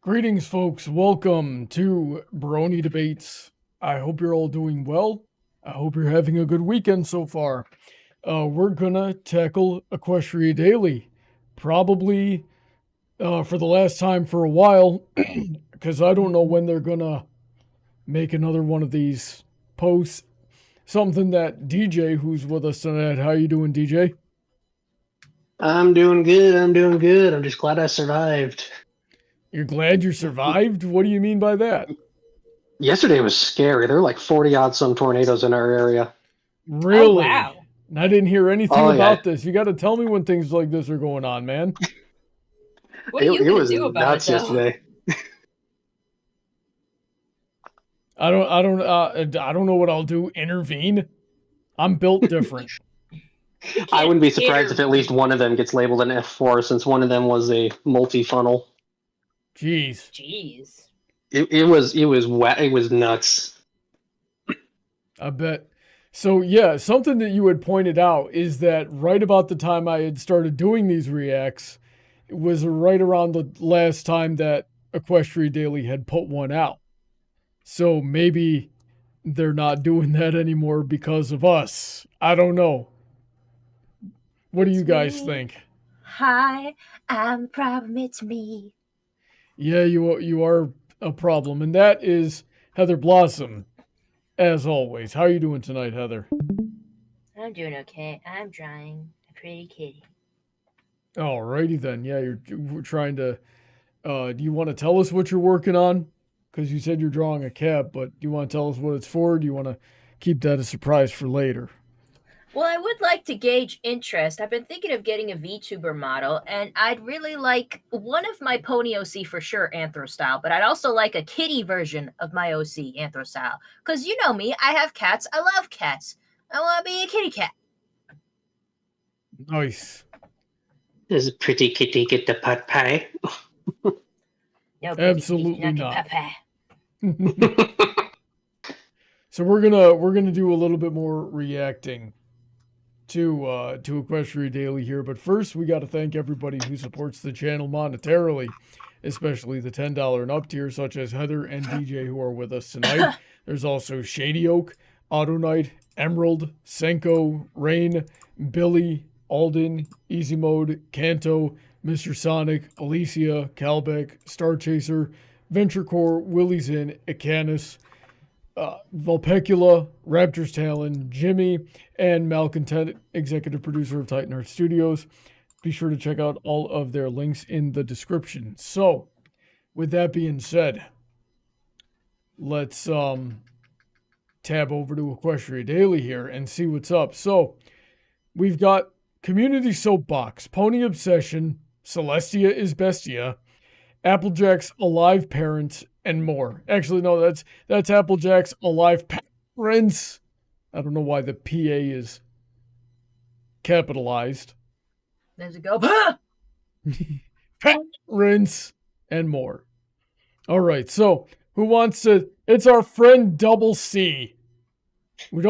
Greetings, folks. Welcome to Brony Debates. I hope you're all doing well. I hope you're having a good weekend so far. We're gonna tackle Equestria Daily, probably for the last time for a while, because I don't know when they're gonna make another one of these posts. Something that DJ, who's with us tonight, how you doing, DJ? I'm doing good. I'm just glad I survived. You're glad you survived? What do you mean by that? Yesterday was scary. There were like 40 odd some tornadoes in our area. Really? Oh, wow. I didn't hear anything Oh, about yeah. this. You got to tell me when things like this are going on, man. What are you It going to was do about nuts it, though? yesterday. I don't know what I'll do. Intervene. I'm built different. I wouldn't be surprised if at least one of them gets labeled an F4 since one of them was a multi-funnel. Jeez. Jeez. It was wet. It was nuts. I bet. So yeah, something that you had pointed out is that right about the time I had started doing these reacts, it was right around the last time that Equestria Daily had put one out. So maybe they're not doing that anymore because of us. I don't know. What do you guys think? Hi, I'm the problem. It's me. Yeah, you are a problem, and that is Heather Blossom, as always. How are you doing tonight, Heather? I'm doing okay. I'm drawing a pretty kitty. Alrighty then. Yeah, we're trying to. Do you want to tell us what you're working on? Because you said you're drawing a cat, but do you want to tell us what it's for? Or do you want to keep that a surprise for later? Well, I would like to gauge interest. I've been thinking of getting a VTuber model, and I'd really like one of my pony OC for sure, Anthro style, but I'd also like a kitty version of my OC, Anthro style. Because you know me, I have cats. I love cats. I want to be a kitty cat. Nice. Does a pretty kitty get the pot pie? No, Absolutely not. Papa. So we're gonna do a little bit more reacting to Equestria Daily here, but first we got to thank everybody who supports the channel monetarily, especially the $10 and up tier, such as Heather and DJ who are with us tonight. There's also Shady Oak, Autoknight, Emerald, Senko, Rain, Billy, Alden, Easy Mode, Kanto, Mr. Sonic, Alicia, Calbeck, StarChaser, VentureCorp, Willyzin, Icanus, Vulpecula, Raptor's Talon, Jimmy, and Malcontent, executive producer of Titan Art Studios. Be sure to check out all of their links in the description. So, with that being said, let's tab over to Equestria Daily here and see what's up. So, we've got Community Soapbox, Pony Obsession, Celestia is Bestia, Applejack's Alive Parents, and more. Actually, no, that's Applejack's Alive Parents. I don't know why the PA is capitalized. There's a go. Parents, and more. All right, so who wants to? It's our friend Double C. We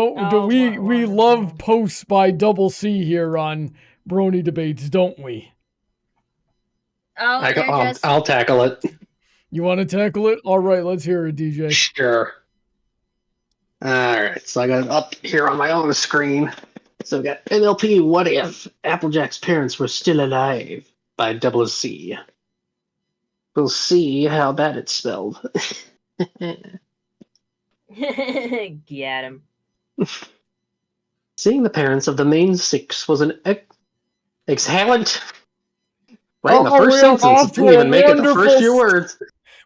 love posts by Double C here on Brony Debates, don't we? I'll tackle it. You want to tackle it? All right, let's hear it, DJ. Sure. All right, so I got it up here on my own screen. So we got NLP, What If Applejack's Parents Were Still Alive by Double C. We'll see how bad it's spelled. Get him. Seeing the parents of the main six was an excellent. Right in the first sentence, didn't even make it the first few words.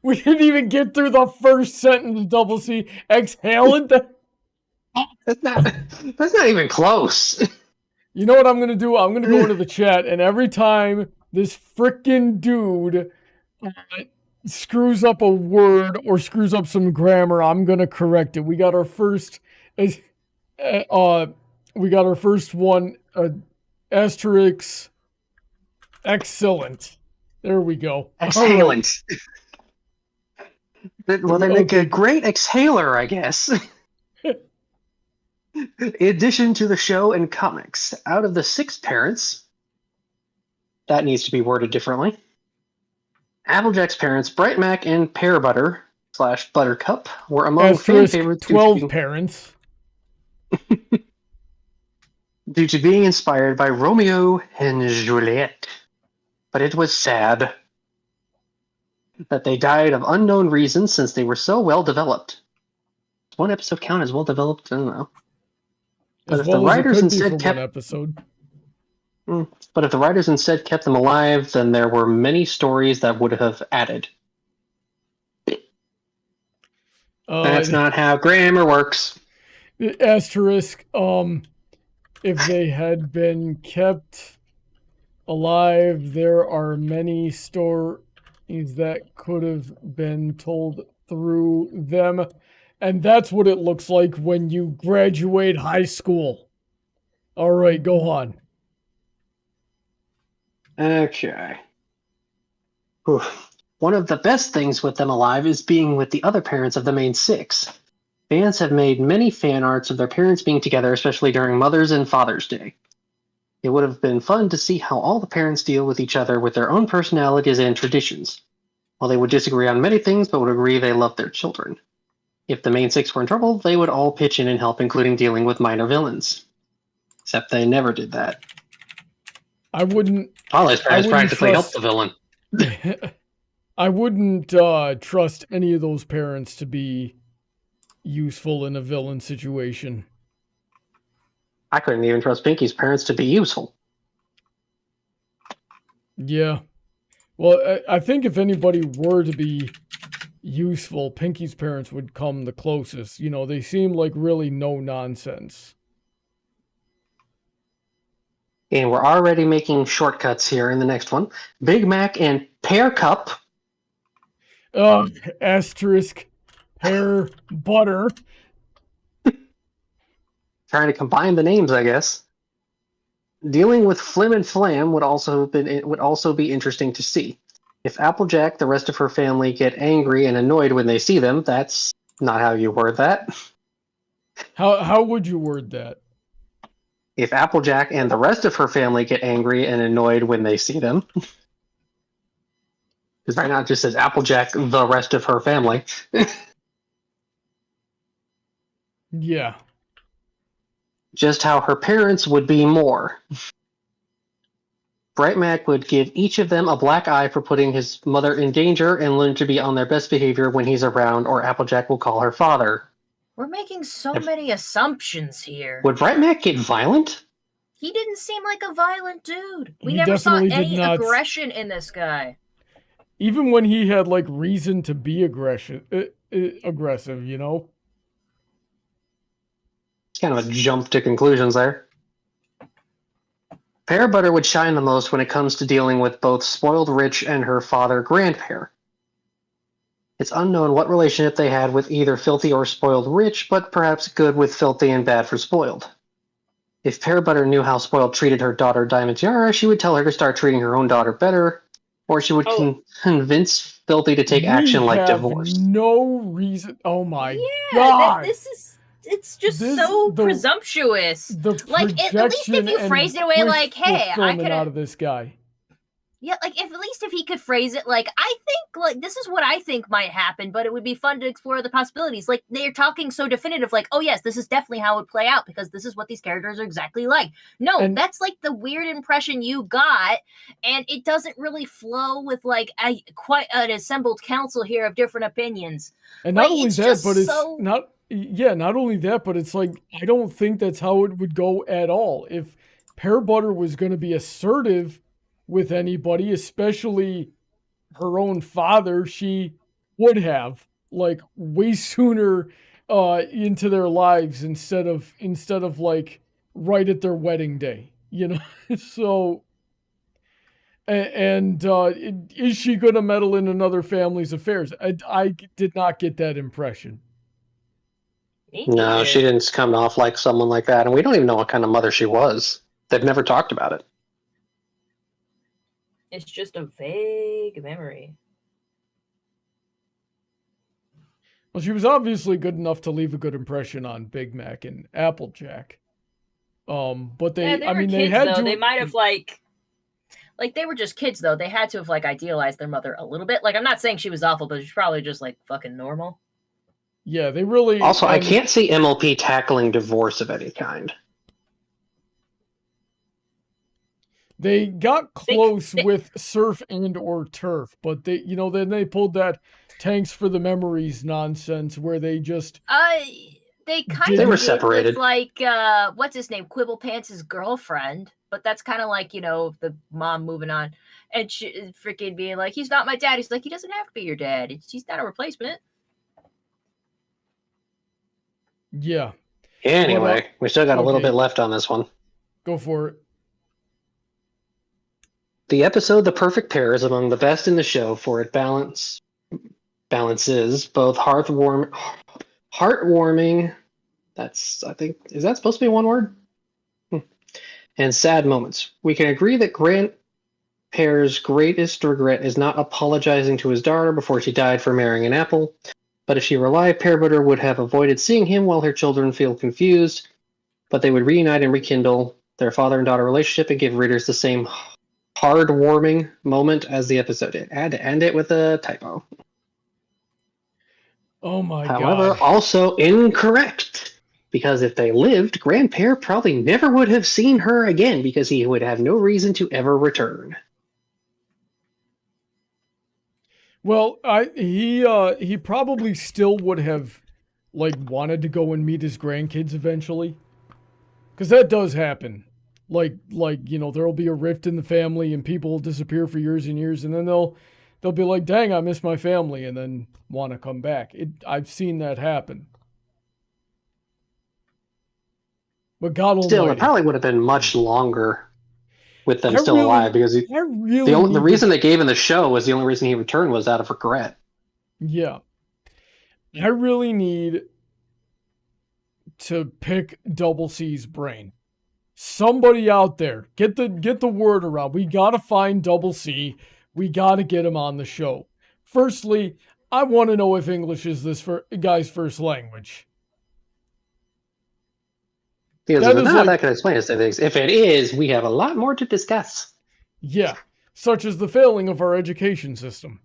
We didn't even get through the first sentence, Double C. Exhalent. That's not even close. You know what I'm going to do? I'm going to go into the chat, and every time this frickin' dude screws up a word or screws up some grammar, I'm going to correct it. We got our first one, asterisk, excellent. There we go. Exhalent. Well, they make a great exhaler, I guess. In addition to the show and comics, out of the 6 parents, that needs to be worded differently. Applejack's parents, Bright Mac and Pear Butter / Buttercup, were among fan Asterisk favorites 12 parents. due to being inspired by Romeo and Juliet. But it was sad that they died of unknown reasons since they were so well developed. Does one episode count as well developed? I don't know. But As if well the as it writers could be instead for kept, one episode. but if the writers instead kept them alive, then there were many stories that would have added. That's not how grammar works. Asterisk, if they had been kept alive, there are many stories that could have been told through them. And that's what it looks like when you graduate high school. All right, go on. Okay. Whew. One of the best things with them alive is being with the other parents of the main six. Fans have made many fan arts of their parents being together, especially during Mother's and Father's Day. It would have been fun to see how all the parents deal with each other with their own personalities and traditions. While they would disagree on many things, but would agree they love their children. If the main six were in trouble, they would all pitch in and help, including dealing with minor villains. Except they never did that. I wouldn't... Ollie's parents practically helped the villain. I wouldn't trust any of those parents to be useful in a villain situation. I couldn't even trust Pinky's parents to be useful. Yeah. Well, I think if anybody were to be useful, Pinky's parents would come the closest. You know, they seem like really no nonsense. And we're already making shortcuts here in the next one. Big Mac and Pear Cup. Asterisk Pear Butter. Trying to combine the names, I guess. Dealing with Flim and Flam would also be interesting to see. If Applejack, the rest of her family, get angry and annoyed when they see them, that's not how you word that. How would you word that? If Applejack and the rest of her family get angry and annoyed when they see them. Because right now it just says Applejack, the rest of her family. Yeah. Just how her parents would be more. Bright Mac would give each of them a black eye for putting his mother in danger and learn to be on their best behavior when he's around, or Applejack will call her father. We're making so many assumptions here. Would Bright Mac get violent? He didn't seem like a violent dude. We He never saw definitely did any not. aggression in this guy. Even when he had like reason to be aggressive, you know? It's kind of a jump to conclusions there. Pear Butter would shine the most when it comes to dealing with both Spoiled Rich and her father, Grandpear. It's unknown what relationship they had with either Filthy or Spoiled Rich, but perhaps good with Filthy and bad for Spoiled. If Pear Butter knew how Spoiled treated her daughter Diamond Tiara, she would tell her to start treating her own daughter better, or she would convince Filthy to take action like divorce. No reason. Oh my God! God! It's just so presumptuous. Like, at least if you phrase it away like, hey, I could out of this guy. Yeah, like, at least if he could phrase it like, I think, like, this is what I think might happen, but it would be fun to explore the possibilities. Like, they're talking so definitive, like, oh, yes, this is definitely how it would play out, because this is what these characters are exactly like. No, that's, like, the weird impression you got, and it doesn't really flow with, like, quite an assembled council here of different opinions. And not only that, but it's not... Yeah, not only that, but it's like, I don't think that's how it would go at all. If Pear Butter was going to be assertive with anybody, especially her own father, she would have, like, way sooner into their lives instead of like right at their wedding day, you know? So, and is she going to meddle in another family's affairs? I did not get that impression. No, she didn't come off like someone like that, and we don't even know what kind of mother she was. They've never talked about it. It's just a vague memory. Well, she was obviously good enough to leave a good impression on Big Mac and Applejack. But they, they had to. They might have like Like, they were just kids, though. They had to have, like, idealized their mother a little bit. Like, I'm not saying she was awful, but she's probably just, like, fucking normal. Yeah, they really... Also, I can't see MLP tackling divorce of any kind. They got close with surf and or turf, but they, you know, then they pulled that tanks for the memories nonsense where they just... They kind They of were did separated. with, like, what's his name? Quibble Pants' girlfriend. But that's kind of like, you know, the mom moving on. And she freaking being like, he's not my dad. He's like, he doesn't have to be your dad. He's not a replacement. Yeah. Anyway, we still got a little okay. bit left on this one. Go for it. The episode The Perfect Pair is among the best in the show for it balances both heartwarming, that's, I think, is that supposed to be one word? And sad moments. We can agree that Grandpare's greatest regret is not apologizing to his daughter before she died for marrying an apple, but if she were alive, Pearbutter would have avoided seeing him while her children feel confused, but they would reunite and rekindle their father and daughter relationship and give readers the same hard-warming moment as the episode did. I had to end it with a typo. Oh my God. However, also incorrect. Because if they lived, Grandpere probably never would have seen her again because he would have no reason to ever return. Well, he probably still would have, like, wanted to go and meet his grandkids eventually. Because that does happen. Like, you know, there'll be a rift in the family and people will disappear for years and years, and then they'll be like, dang, I miss my family, and then want to come back. I've seen that happen. But God almighty. Still, it probably would have been much longer with them still alive, because the reason they gave in the show was the only reason he returned was out of regret. Yeah. I really need to pick Double C's brain. Somebody out there, get the word around. We got to find Double C. We got to get him on the show. Firstly, I want to know if English is this guy's first language. Because if not, that can explain things. If it is, we have a lot more to discuss. Yeah, such as the failing of our education system.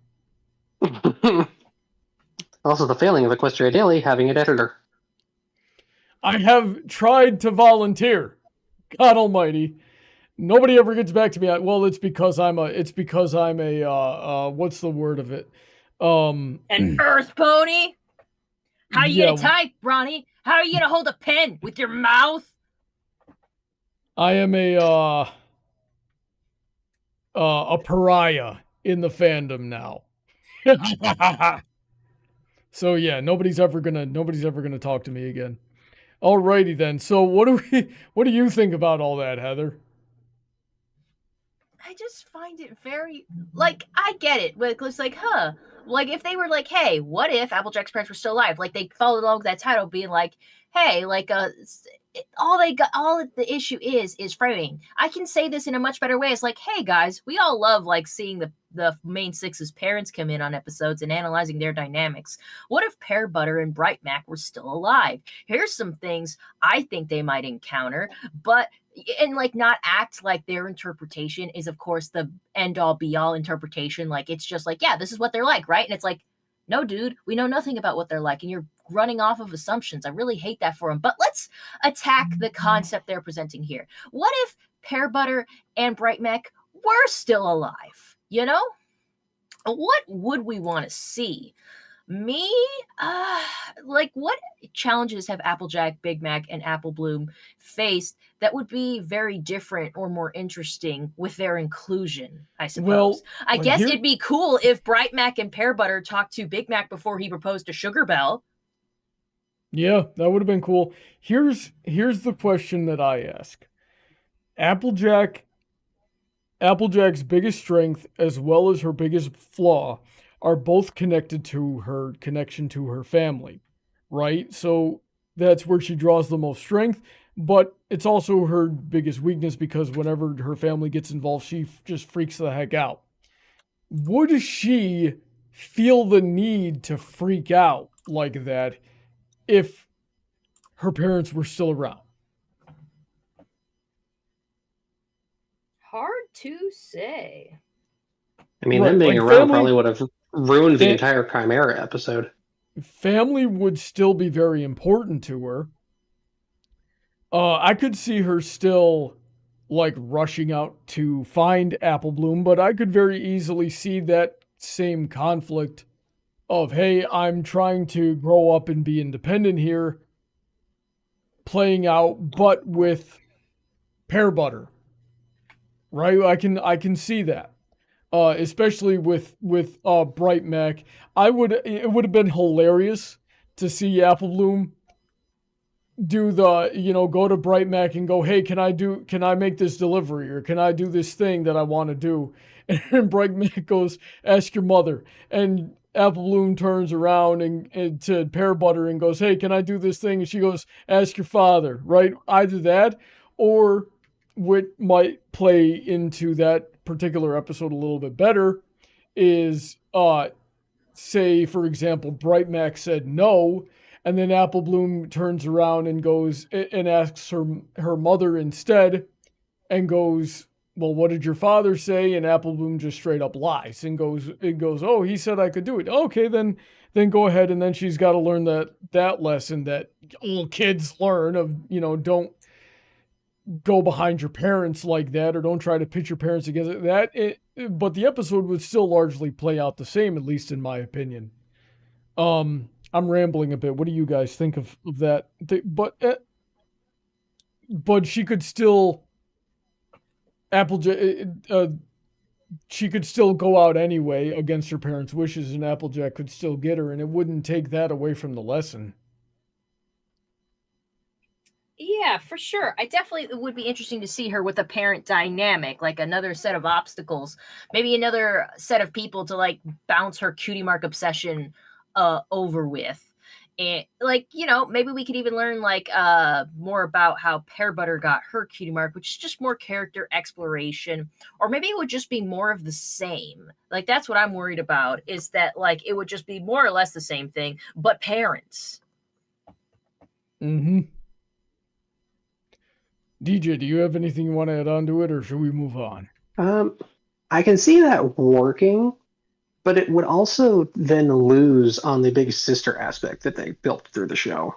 Also, the failing of Equestria Daily having an editor. I have tried to volunteer. God almighty. Nobody ever gets back to me. Well, it's because I'm a what's the word of it? An earth pony? How are you gonna type, Brawny? How are you gonna hold a pen? With your mouth? I am a pariah in the fandom now. So yeah, nobody's ever gonna talk to me again. Alrighty then. So what do you think about all that, Heather? I just find it very, like, I get it, but it's like, like, if they were like, hey, what if Applejack's parents were still alive? Like, they followed along with that title being like, hey, like, all the issue is framing. I can say this in a much better way. It's like, hey guys, we all love, like, seeing the main six's parents come in on episodes and analyzing their dynamics. What if Pear Butter and Bright Mac were still alive? Here's some things I think they might encounter, and like not act like their interpretation is of course the end all be all interpretation. Like, it's just like, yeah, this is what they're like, right? And it's like, no, dude, we know nothing about what they're like, and you're running off of assumptions. I really hate that for them. But let's attack the concept they're presenting here. What if Pear Butter and Bright Mac were still alive? You know? What would we want to see? Me? Like, what challenges have Applejack, Big Mac, and Apple Bloom faced that would be very different or more interesting with their inclusion, I suppose? Well, I guess it'd be cool if Bright Mac and Pear Butter talked to Big Mac before he proposed to Sugar Belle. Yeah, that would have been cool. Here's the question that I ask. Applejack's biggest strength as well as her biggest flaw are both connected to her connection to her family, right? So that's where she draws the most strength, but it's also her biggest weakness because whenever her family gets involved, she just freaks the heck out. Would she feel the need to freak out like that if her parents were still around? Hard to say. I mean, Right, them being like around family- probably would have ruined the Fa- entire Chimera episode. Family would still be very important to her. I could see her still like rushing out to find Apple Bloom, but I could very easily see that same conflict of, hey, I'm trying to grow up and be independent here, playing out, but with pear butter, right? I can see that, especially with Bright Mac. It would have been hilarious to see Apple Bloom do the, go to Bright Mac and go, hey, can I make this delivery, or can I do this thing that I want to do? And Bright Mac goes, ask your mother. And Apple Bloom turns around and to Pear Butter and goes, hey, can I do this thing? And she goes, ask your father, right? Either that, or what might play into that particular episode a little bit better is, say, for example, Bright Mac said no, and then Apple Bloom turns around and goes and asks her mother instead and goes, well, what did your father say? And Apple Bloom just straight up lies and goes, oh, he said I could do it. Okay, then go ahead. And then she's got to learn that lesson that old kids learn of, don't go behind your parents like that, or don't try to pitch your parents against that. But the episode would still largely play out the same, at least in my opinion. I'm rambling a bit. What do you guys think of that? But she could still she could still go out anyway against her parents' wishes, and Applejack could still get her, and it wouldn't take that away from the lesson. Yeah, for sure. It would be interesting to see her with a parent dynamic, like another set of obstacles, maybe another set of people to like bounce her cutie mark obsession over with. And maybe we could even learn more about how Pear Butter got her cutie mark, which is just more character exploration, or maybe it would just be more of the same. Like, that's what I'm worried about, is that it would just be more or less the same thing, but parents. Mm-hmm. DJ, do you have anything you want to add on to it, or should we move on? I can see that working, but it would also then lose on the big sister aspect that they built through the show.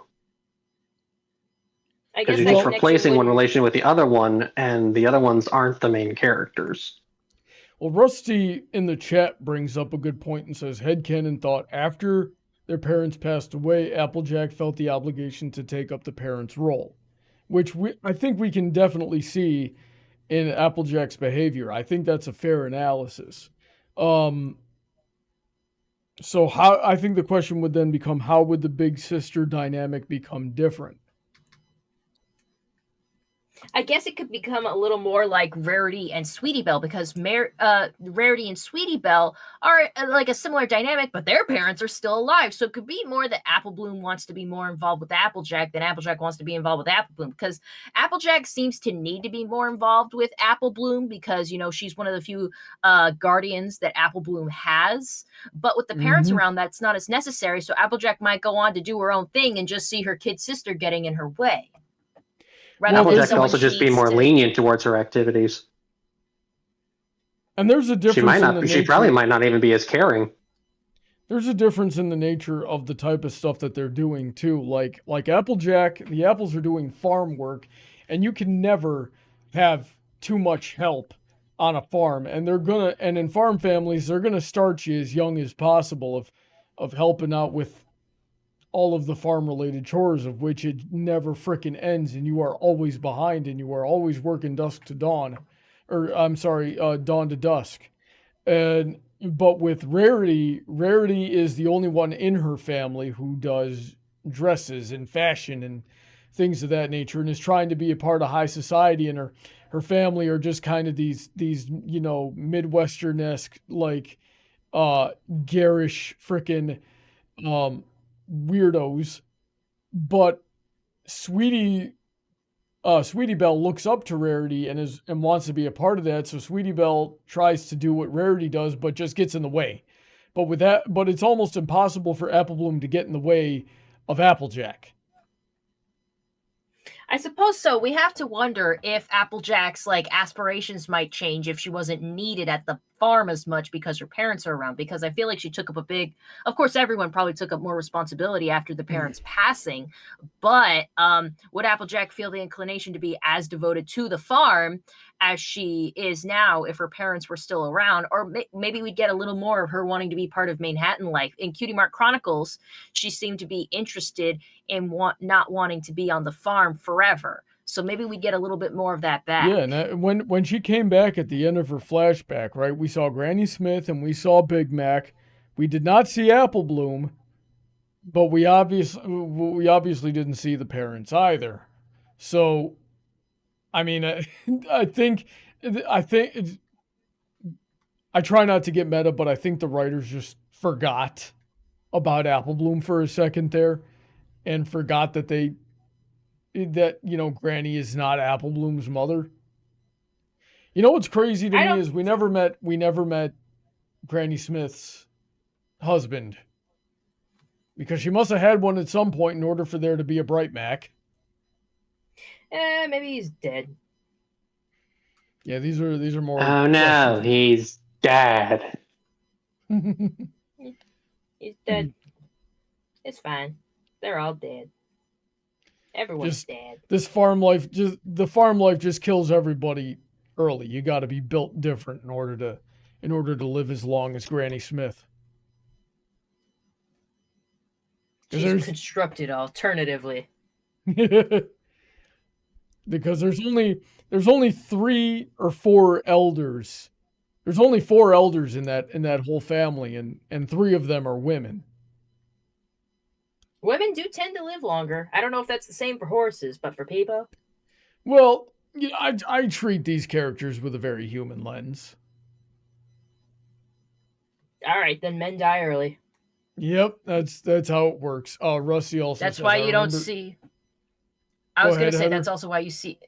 Because you're just replacing one relation with the other one, and the other ones aren't the main characters. Well, Rusty in the chat brings up a good point and says, headcanon thought after their parents passed away, Applejack felt the obligation to take up the parents' role, which I think we can definitely see in Applejack's behavior. I think that's a fair analysis. So I think the question would then become, how would the big sister dynamic become different? I guess it could become a little more like Rarity and Sweetie Belle, because Rarity and Sweetie Belle are like a similar dynamic, but their parents are still alive. So it could be more that Apple Bloom wants to be more involved with Applejack than Applejack wants to be involved with Apple Bloom, because Applejack seems to need to be more involved with Apple Bloom because, she's one of the few guardians that Apple Bloom has. But with the parents around, that's not as necessary. So Applejack might go on to do her own thing and just see her kid sister getting in her way. Applejack could also just be more lenient towards her activities. And there's a difference. She probably might not even be as caring. There's a difference in the nature of the type of stuff that they're doing too. Like Applejack, the apples are doing farm work, and you can never have too much help on a farm. And in farm families, they're gonna start you as young as possible of helping out with all of the farm-related chores, of which it never frickin' ends, and you are always behind, and you are always working dusk to dawn. Dawn to dusk. But with Rarity is the only one in her family who does dresses and fashion and things of that nature, and is trying to be a part of high society, and her family are just kind of these Midwestern-esque, garish frickin' weirdos. But Sweetie Belle looks up to Rarity and wants to be a part of that. So Sweetie Belle tries to do what Rarity does, but just gets in the way. But it's almost impossible for Apple Bloom to get in the way of Applejack. I suppose so. We have to wonder if Applejack's like aspirations might change if she wasn't needed at the farm as much because her parents are around. Because I feel like she took up of course, everyone probably took up more responsibility after the parents' passing. But would Applejack feel the inclination to be as devoted to the farm as she is now if her parents were still around? Or maybe we'd get a little more of her wanting to be part of Manhattan life. In Cutie Mark Chronicles, she seemed to be interested in not wanting to be on the farm forever. So maybe we get a little bit more of that back. Yeah, and when she came back at the end of her flashback, right, we saw Granny Smith and we saw Big Mac. We did not see Apple Bloom, but we obviously didn't see the parents either. So, I mean, I think I try not to get meta, but I think the writers just forgot about Apple Bloom for a second there, and forgot that Granny is not Apple Bloom's mother. You know what's crazy to me is we never met Granny Smith's husband, because she must have had one at some point in order for there to be a Bright Mac. Maybe he's dead. Yeah, these are more. Oh no, he's dead. He's dead. It's fine. They're all dead. Everyone's dead. The farm life just kills everybody early. You got to be built different in order to live as long as Granny Smith. She's constructed alternatively. Because there's only 3 or 4 elders. There's only 4 elders in that whole family, and 3 of them are women. Women do tend to live longer. I don't know if that's the same for horses, but for people? Well, I treat these characters with a very human lens. All right, then men die early. Yep, that's how it works. Rusty also That's says, why you don't see... I was going to say that's also why you see...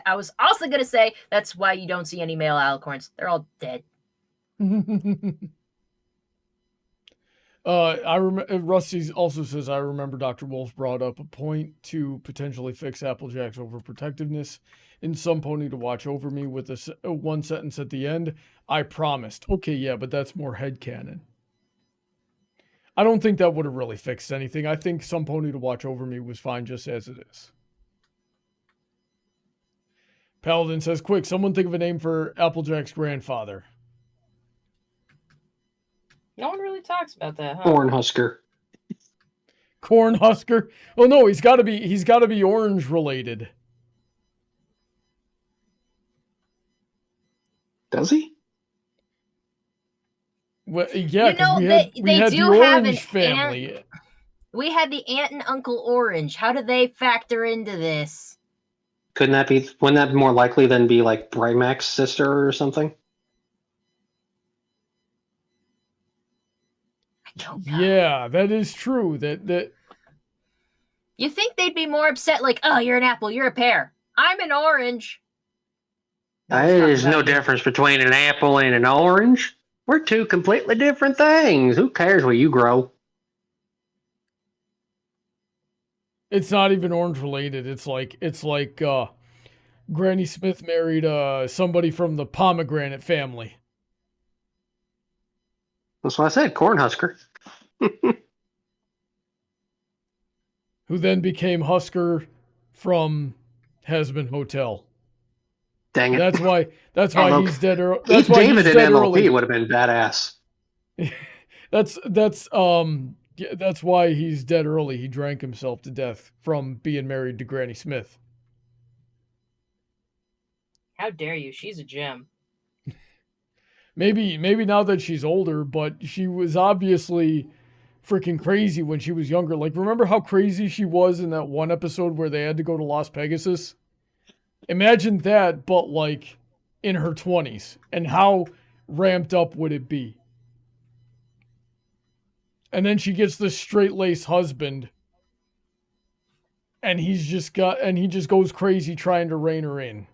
I was also going to say that's why you don't see any male alicorns. They're all dead. Rusty also says, I remember Dr. Wolf brought up a point to potentially fix Applejack's overprotectiveness in Some Pony to Watch Over Me with a one sentence at the end. I promised. Okay, yeah, but that's more headcanon. I don't think that would have really fixed anything. I think Some Pony to Watch Over Me was fine just as it is. Paladin says, quick, someone think of a name for Applejack's grandfather. No one really talks about that, huh? Cornhusker. Cornhusker? Oh no, he's got to be orange related. Does he? Well, yeah, they had do the have Orange family. We had the Aunt and Uncle Orange. How do they factor into this? Wouldn't that be more likely than be like Bright Mac's sister or something? I don't know. Yeah, that is true. That You think they'd be more upset, like, oh, you're an apple, you're a pear. I'm an orange. There's no difference between an apple and an orange. We're 2 completely different things. Who cares where you grow? it's not even orange related. It's like Granny Smith married somebody from the pomegranate family. That's what I said, Cornhusker. Who then became Husker from Hasbin Hotel. Dang it. That's why he's dead. That's why David in MLP would have been badass. That's why he's dead early. He drank himself to death from being married to Granny Smith. How dare you? She's a gem. Maybe now that she's older, but she was obviously freaking crazy when she was younger. Like, remember how crazy she was in that one episode where they had to go to Las Pegasus? Imagine that, but like in her 20s. And how ramped up would it be? And then she gets this straight-laced husband, and he just goes crazy trying to rein her in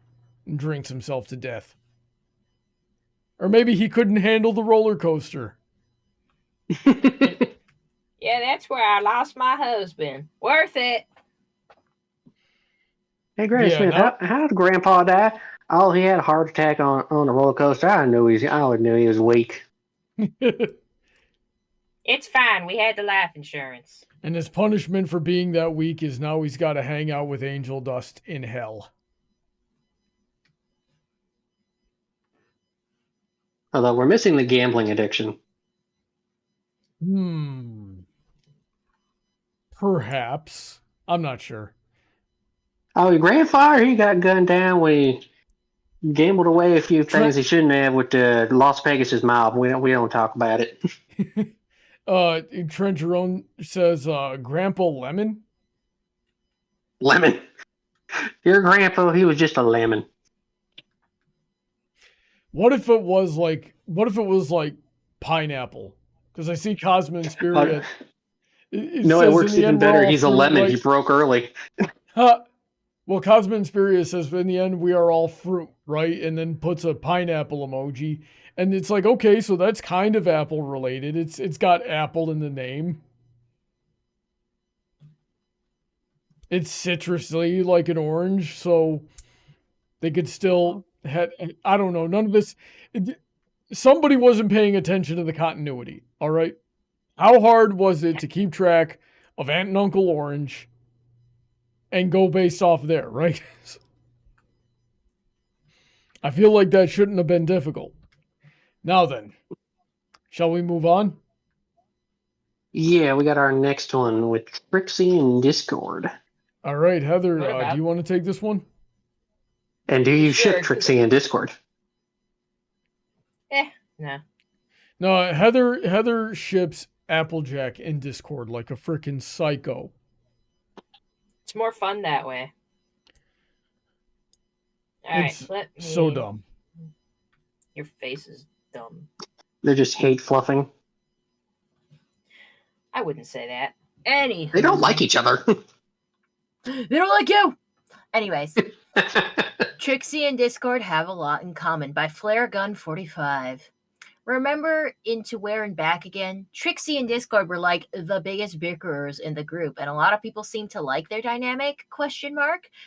and drinks himself to death. Or maybe he couldn't handle the roller coaster. Yeah, that's where I lost my husband. Worth it. Hey, Granny Yeah, Smith, now how did Grandpa die? Oh, he had a heart attack on a roller coaster. I always knew he was weak. It's fine. We had the life insurance. and his punishment for being that weak is now he's got to hang out with angel dust in hell. Although we're missing the gambling addiction. Perhaps. I'm not sure. Oh, your grandfather, he got gunned down when he gambled away a few things he shouldn't have with the Las Vegas mob. We don't talk about it. Trent Jerome says, Grandpa Lemon? Lemon. Your grandpa, he was just a lemon. What if it was like pineapple? Because I see Cosmo and Spirit. No, it works even better. He's a lemon. He broke early. Well, Cosmo and Spirit says, in the end, we are all fruit, right? And then puts a pineapple emoji. And it's like, okay, so that's kind of apple related. It's got apple in the name. It's citrusy like an orange, so they could still have, I don't know, none of this. Somebody wasn't paying attention to the continuity, all right? How hard was it to keep track of Aunt and Uncle Orange and go based off there, right? I feel like that shouldn't have been difficult. Now then, shall we move on? Yeah, we got our next one with Trixie and Discord. All right, Heather, do you want to take this one? And do you ship Trixie and Discord? No. No, Heather ships Applejack in Discord like a freaking psycho. It's more fun that way. All It's right, so dumb. Your face is dumb. They're just hate fluffing. I wouldn't say that. Anywho. They don't like each other. They don't like you! Anyways. Trixie and Discord have a lot in common by Flare Gun 45. Remember Into Where and Back Again? Trixie and Discord were like the biggest bickerers in the group, and a lot of people seem to like their dynamic, ?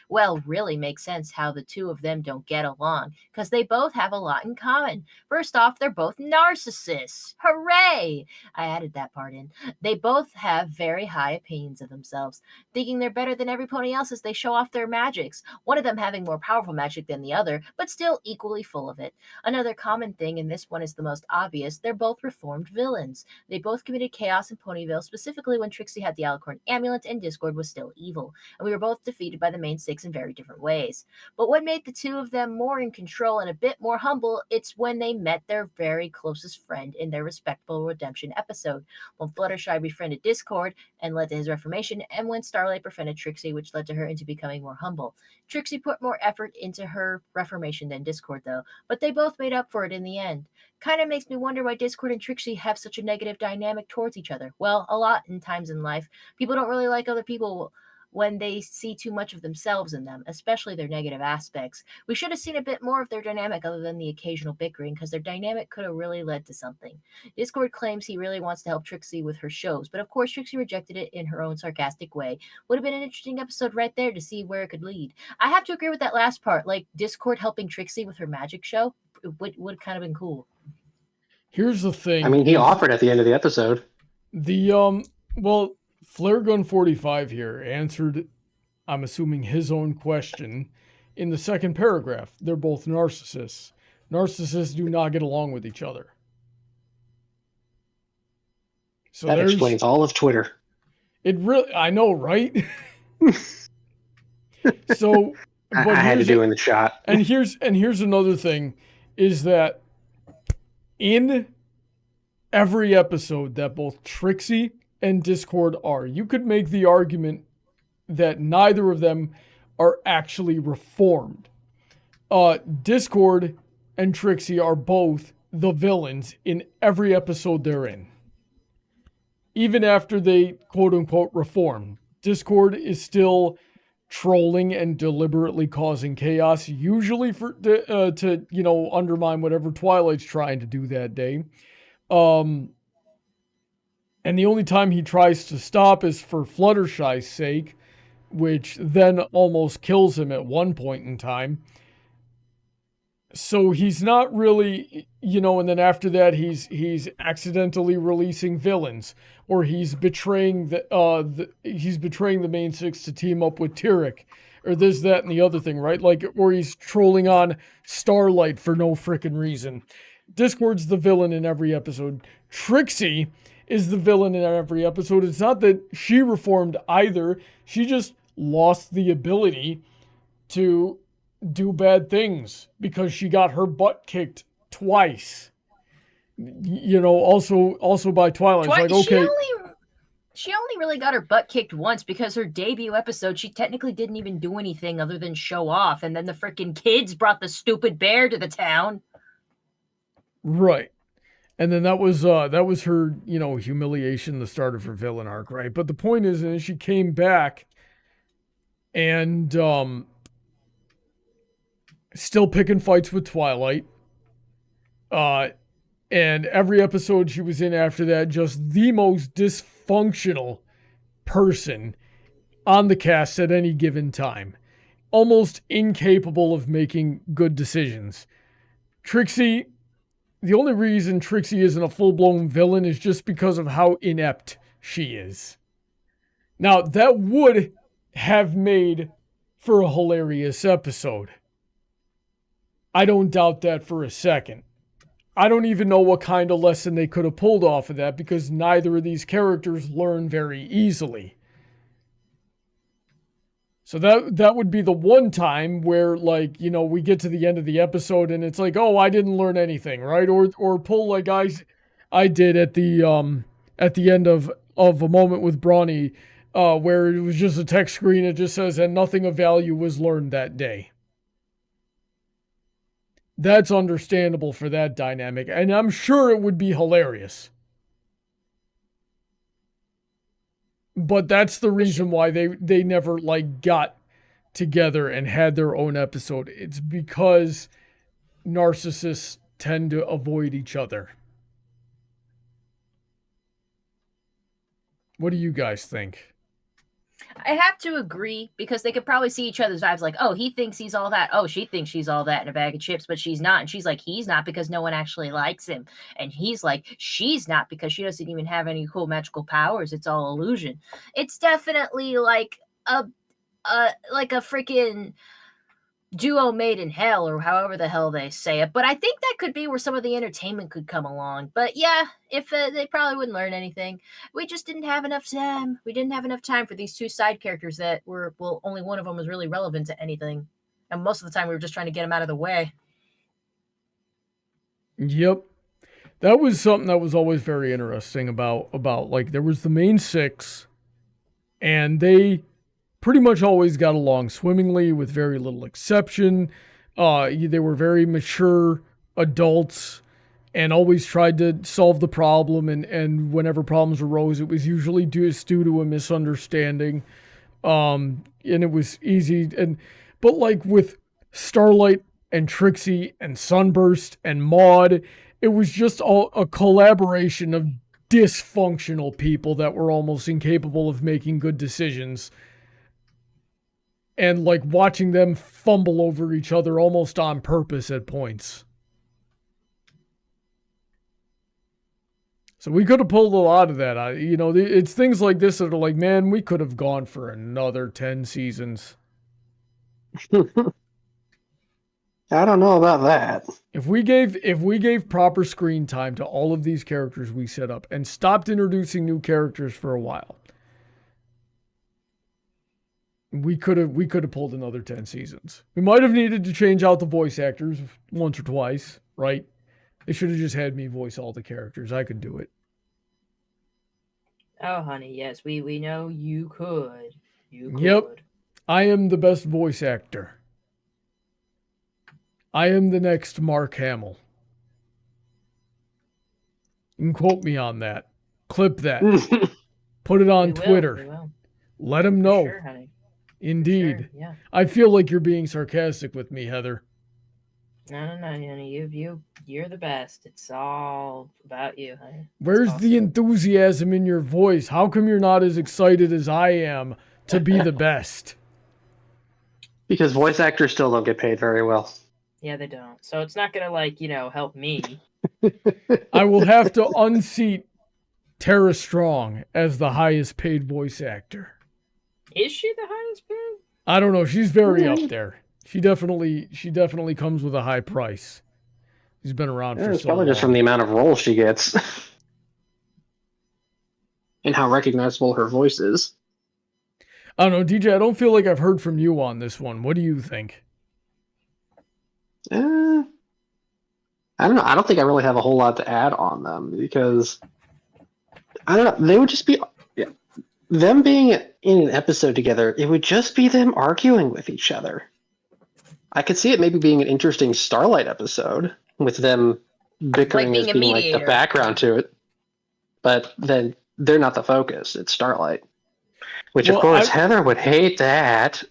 Well, really makes sense how the two of them don't get along, because they both have a lot in common. First off, they're both narcissists. Hooray! I added that part in. They both have very high opinions of themselves, thinking they're better than everybody else as they show off their magics, one of them having more powerful magic than the other, but still equally full of it. Another common thing, and this one is the most obvious, they're both reformed villains. They both committed chaos in Ponyville, specifically when Trixie had the Alicorn amulet and Discord was still evil, and we were both defeated by the main six in very different ways. But what made the two of them more in control and a bit more humble, it's when they met their very closest friend in their respectful redemption episode, when Fluttershy befriended Discord and led to his reformation, and when Starlight befriended Trixie, which led to her into becoming more humble. Trixie put more effort into her reformation than Discord, though, but they both made up for it in the end. Kind of makes me wonder why Discord and Trixie have such a negative dynamic towards each other. Well, a lot in times in life, people don't really like other people when they see too much of themselves in them, especially their negative aspects. We should have seen a bit more of their dynamic other than the occasional bickering, because their dynamic could have really led to something. Discord claims he really wants to help Trixie with her shows, but of course Trixie rejected it in her own sarcastic way. Would have been an interesting episode right there to see where it could lead. I have to agree with that last part, like Discord helping Trixie with her magic show. It would have kind of been cool. Here's the thing. I mean, he offered at the end of the episode. Well, Flare Gun 45 here answered, I'm assuming, his own question in the second paragraph. They're both narcissists. Narcissists do not get along with each other. So that explains all of Twitter. It really, I know, right? So, I had to do in the shot. And here's another thing, is that in every episode that both Trixie and Discord are, you could make the argument that neither of them are actually reformed. Discord and Trixie are both the villains in every episode they're in. Even after they quote-unquote reform, Discord is still trolling and deliberately causing chaos, usually to undermine whatever Twilight's trying to do that day. And the only time he tries to stop is for Fluttershy's sake, which then almost kills him at one point in time. So he's not really, and then after that he's accidentally releasing villains, or he's betraying the main six to team up with Tyrek, or this, that, and the other thing, right? Like, or he's trolling on Starlight for no frickin' reason. Discord's the villain in every episode. Trixie is the villain in every episode. It's not that she reformed either. She just lost the ability to do bad things because she got her butt kicked twice. Also by Twilight. It's like, okay. She only really got her butt kicked once because her debut episode, she technically didn't even do anything other than show off. And then the freaking kids brought the stupid bear to the town. Right. And then that was her, humiliation, the start of her villain arc, right? But the point is she came back and still picking fights with Twilight. And every episode she was in after that, just the most dysfunctional person on the cast at any given time. Almost incapable of making good decisions. Trixie, the only reason Trixie isn't a full-blown villain is just because of how inept she is. Now, that would have made for a hilarious episode. I don't doubt that for a second. I don't even know what kind of lesson they could have pulled off of that because neither of these characters learn very easily. So that would be the one time where, like, we get to the end of the episode and it's like, oh, I didn't learn anything, right? Or pull like I did at the end of a moment with Brawny, where it was just a text screen. It just says, and nothing of value was learned that day. That's understandable for that dynamic, and I'm sure it would be hilarious. But that's the reason why they never got together and had their own episode. It's because narcissists tend to avoid each other. What do you guys think? I have to agree because they could probably see each other's vibes like, oh, he thinks he's all that. Oh, she thinks she's all that in a bag of chips, but she's not. And she's like, he's not because no one actually likes him. And he's like, she's not because she doesn't even have any cool magical powers. It's all illusion. It's definitely like a freaking duo made in hell, or however the hell they say it. But I think that could be where some of the entertainment could come along. But yeah, if they probably wouldn't learn anything. We just didn't have enough time. We didn't have enough time for these two side characters that were, well, only one of them was really relevant to anything. And most of the time we were just trying to get them out of the way. Yep. That was something that was always very interesting about like, there was the main six, and they pretty much always got along swimmingly with very little exception. They were very mature adults and always tried to solve the problem. And whenever problems arose, it was usually due to a misunderstanding. And it was easy. But like with Starlight and Trixie and Sunburst and Maud, it was just all a collaboration of dysfunctional people that were almost incapable of making good decisions. And like watching them fumble over each other almost on purpose at points. So we could have pulled a lot of that. It's things like this that are like, man, we could have gone for another 10 seasons. I don't know about that. If we gave proper screen time to all of these characters we set up and stopped introducing new characters for a while, we could have pulled another 10 seasons. We might have needed to change out the voice actors once or twice, right? They should have just had me voice all the characters. I could do it. Oh, honey, yes, we know you could. You could. Yep. I am the best voice actor. I am the next Mark Hamill. You can quote me on that. Clip that. Put it on Twitter. Let them know. Sure, honey. Indeed. Sure, yeah. I feel like you're being sarcastic with me, Heather. No, honey. You're the best. It's all about you, honey. Where's the enthusiasm in your voice? How come you're not as excited as I am to be the best. Because voice actors still don't get paid very well. Yeah, they don't. So it's not gonna help me. I will have to unseat Tara Strong as the highest paid voice actor. Is she the highest paid? I don't know. She's very up there. She definitely comes with a high price. She's been around for It's so probably long. just from the amount of roles she gets. And how recognizable her voice is. I don't know, DJ, I don't feel like I've heard from you on this one. What do you think? I don't know. I don't think I really have a whole lot to add on them because I don't know. They would just be them being in an episode together. It would just be them arguing with each other. I could see it maybe being an interesting Starlight episode with them bickering Like being as a being like the mediator. background to it. But then they're not the focus. It's Starlight. Which, of course, Heather would hate that.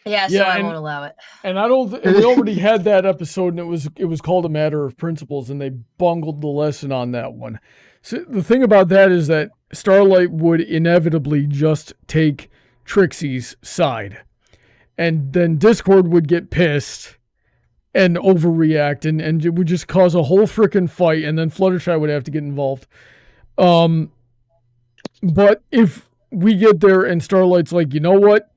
Yeah, so I won't allow it. And I don't. And we already had that episode, and it was called A Matter of Principles, and they bungled the lesson on that one. So the thing about that is that Starlight would inevitably just take Trixie's side, and then Discord would get pissed and overreact, and it would just cause a whole frickin' fight, and then Fluttershy would have to get involved. But if we get there and Starlight's like, you know what?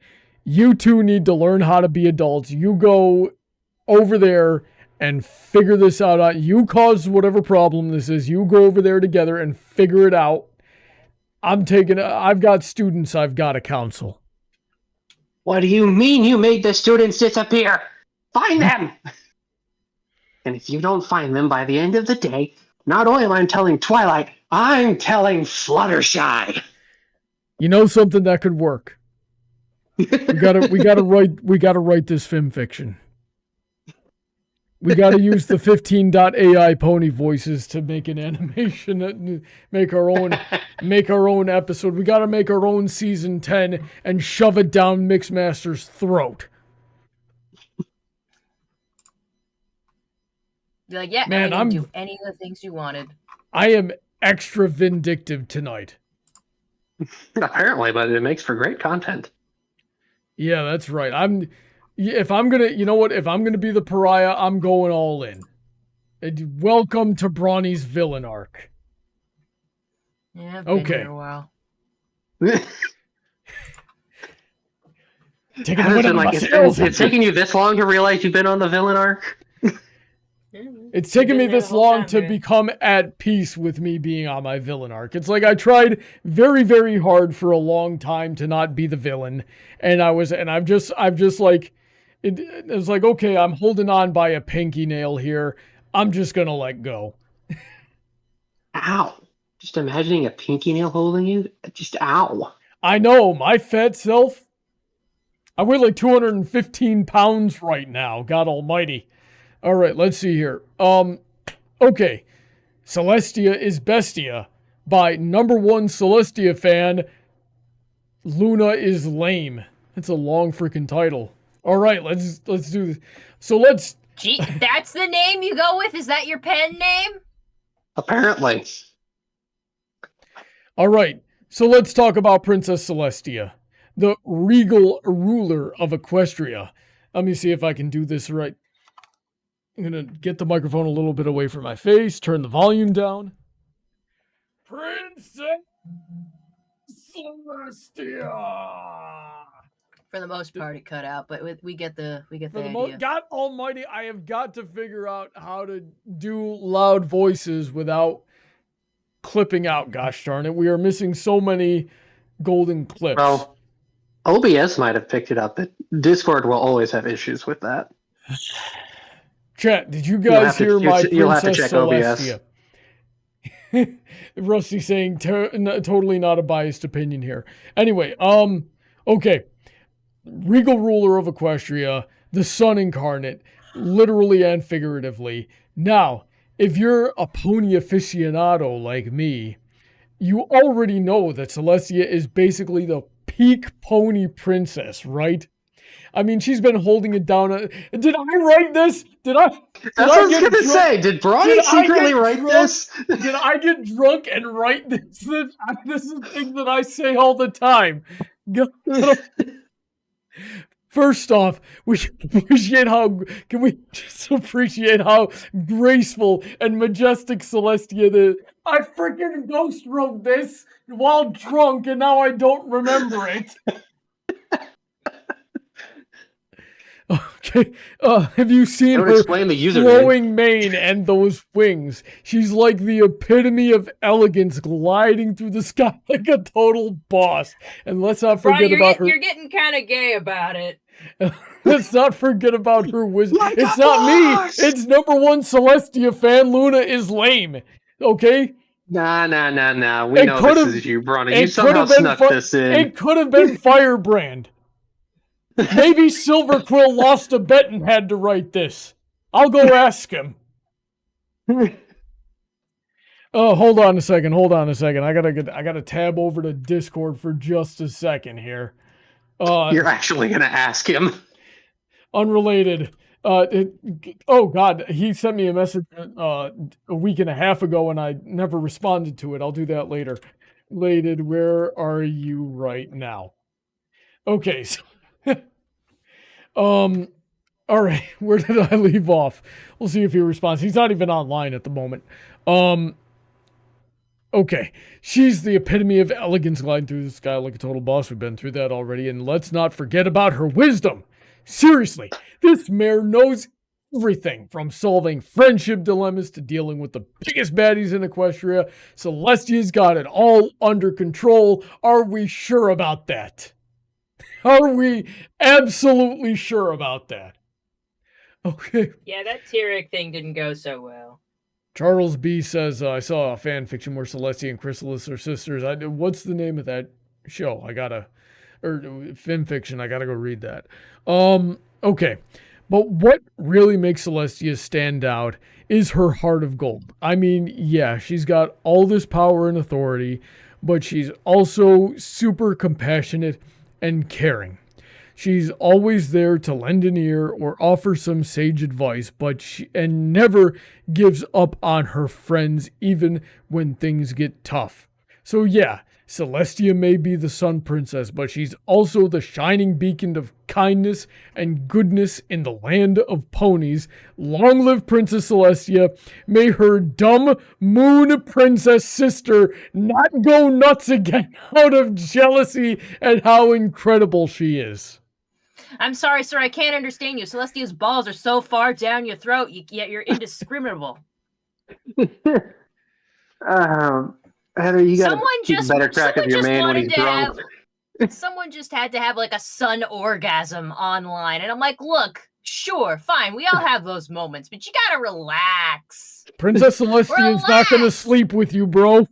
You two need to learn how to be adults. You go over there and figure this out. You caused whatever problem this is. You go over there together and figure it out. I've got students I've got to counsel. What do you mean you made the students disappear? Find them! And if you don't find them by the end of the day, not only am I telling Twilight, I'm telling Fluttershy. You know something that could work. We gotta write this film fiction. We gotta use the 15.ai pony voices to make an animation, make our own episode. We gotta make our own season 10 and shove it down Mixmaster's throat. You're like, yeah, man, I didn't do any of the things you wanted. I am extra vindictive tonight. Apparently, but it makes for great content. Yeah, that's right. If I'm gonna be the pariah, I'm going all in. And welcome to Brawny's villain arc. Yeah, I've been Okay. here a while. Taking the wind out of my sails. It's taking you this long to realize you've been on the villain arc? It's taken me Been there this the whole long time, to dude. become at peace with me being on my villain arc. It's like I tried very, very hard for a long time to not be the villain, and I've just like, it was like, okay, I'm holding on by a pinky nail here. I'm just gonna let go. Ow. Just imagining a pinky nail holding you. Just ow. I know, my fat self. I weigh like 215 pounds right now. God almighty. All right, let's see here. Okay. Celestia is Bestia by #1 Celestia fan. Luna is lame. That's a long freaking title. All right, let's do this. So let's. Gee, that's the name you go with? Is that your pen name? Apparently. All right, so let's talk about Princess Celestia, the regal ruler of Equestria. Let me see if I can do this right. I'm going to get the microphone a little bit away from my face, turn the volume down. Princess Celestia! For the most part, it cut out, but we get the idea. God almighty, I have got to figure out how to do loud voices without clipping out, gosh darn it. We are missing so many golden clips. Well, OBS might have picked it up, but Discord will always have issues with that. Chat, did you guys hear my you'll have to Princess check OBS. Celestia? Rusty saying totally not a biased opinion here. Anyway, okay. Regal ruler of Equestria, the sun incarnate, literally and figuratively. Now, if you're a pony aficionado like me, you already know that Celestia is basically the peak pony princess, right? I mean, she's been holding it down. Did I write this? That's what I was going to say. Did Brawny secretly write this? Did I get drunk and write this? This is the thing that I say all the time. God. First off, we should appreciate can we just appreciate how graceful and majestic Celestia is? I freaking ghost wrote this while drunk and now I don't remember it. Okay, have you seen Don't her explain the username. flowing mane and those wings? She's like the epitome of elegance, gliding through the sky like a total boss. And let's not forget about her. You're getting kind of gay about it. Let's not forget about her wisdom. Like It's a not boss! me. It's number one Celestia fan. Luna is lame. Okay? Nah. We It know could've- this is you, Brawny. it You somehow could've been snuck fu- this in. It could have been Firebrand. Maybe Silver Quill lost a bet and had to write this. I'll go ask him. Oh, hold on a second. I gotta tab over to Discord for just a second here. You're actually gonna ask him. Unrelated. Oh God, he sent me a message a week and a half ago, and I never responded to it. I'll do that later. Related, where are you right now? Okay, so all right, where did I leave off? We'll see if he responds. He's not even online at the moment. Okay, she's the epitome of elegance, gliding through the sky like a total boss. We've been through that already, and let's not forget about her wisdom. Seriously, this mare knows everything from solving friendship dilemmas to dealing with the biggest baddies in Equestria. Celestia's got it all under control. Are we sure about that? Are we absolutely sure about that? Okay. Yeah, that Tyrek thing didn't go so well. Charles B says, I saw a fan fiction where Celestia and Chrysalis are sisters. What's the name of that show? Fan fiction. I gotta go read that. Okay. But what really makes Celestia stand out is her heart of gold. I mean, yeah, she's got all this power and authority, but she's also super compassionate and caring. She's always there to lend an ear or offer some sage advice, and never gives up on her friends even when things get tough. So yeah, Celestia may be the Sun Princess, but she's also the shining beacon of kindness and goodness in the land of ponies. Long live Princess Celestia. May her dumb Moon Princess sister not go nuts again out of jealousy at how incredible she is. I'm sorry, sir. I can't understand you. Celestia's balls are so far down your throat, yet you're indiscriminable. Heather, you gotta keep a better track of your man when he's drunk. Someone just had to have like a sun orgasm online, and I'm like, look, sure, fine, we all have those moments, but you gotta relax. Princess Celestia is not gonna sleep with you, bro.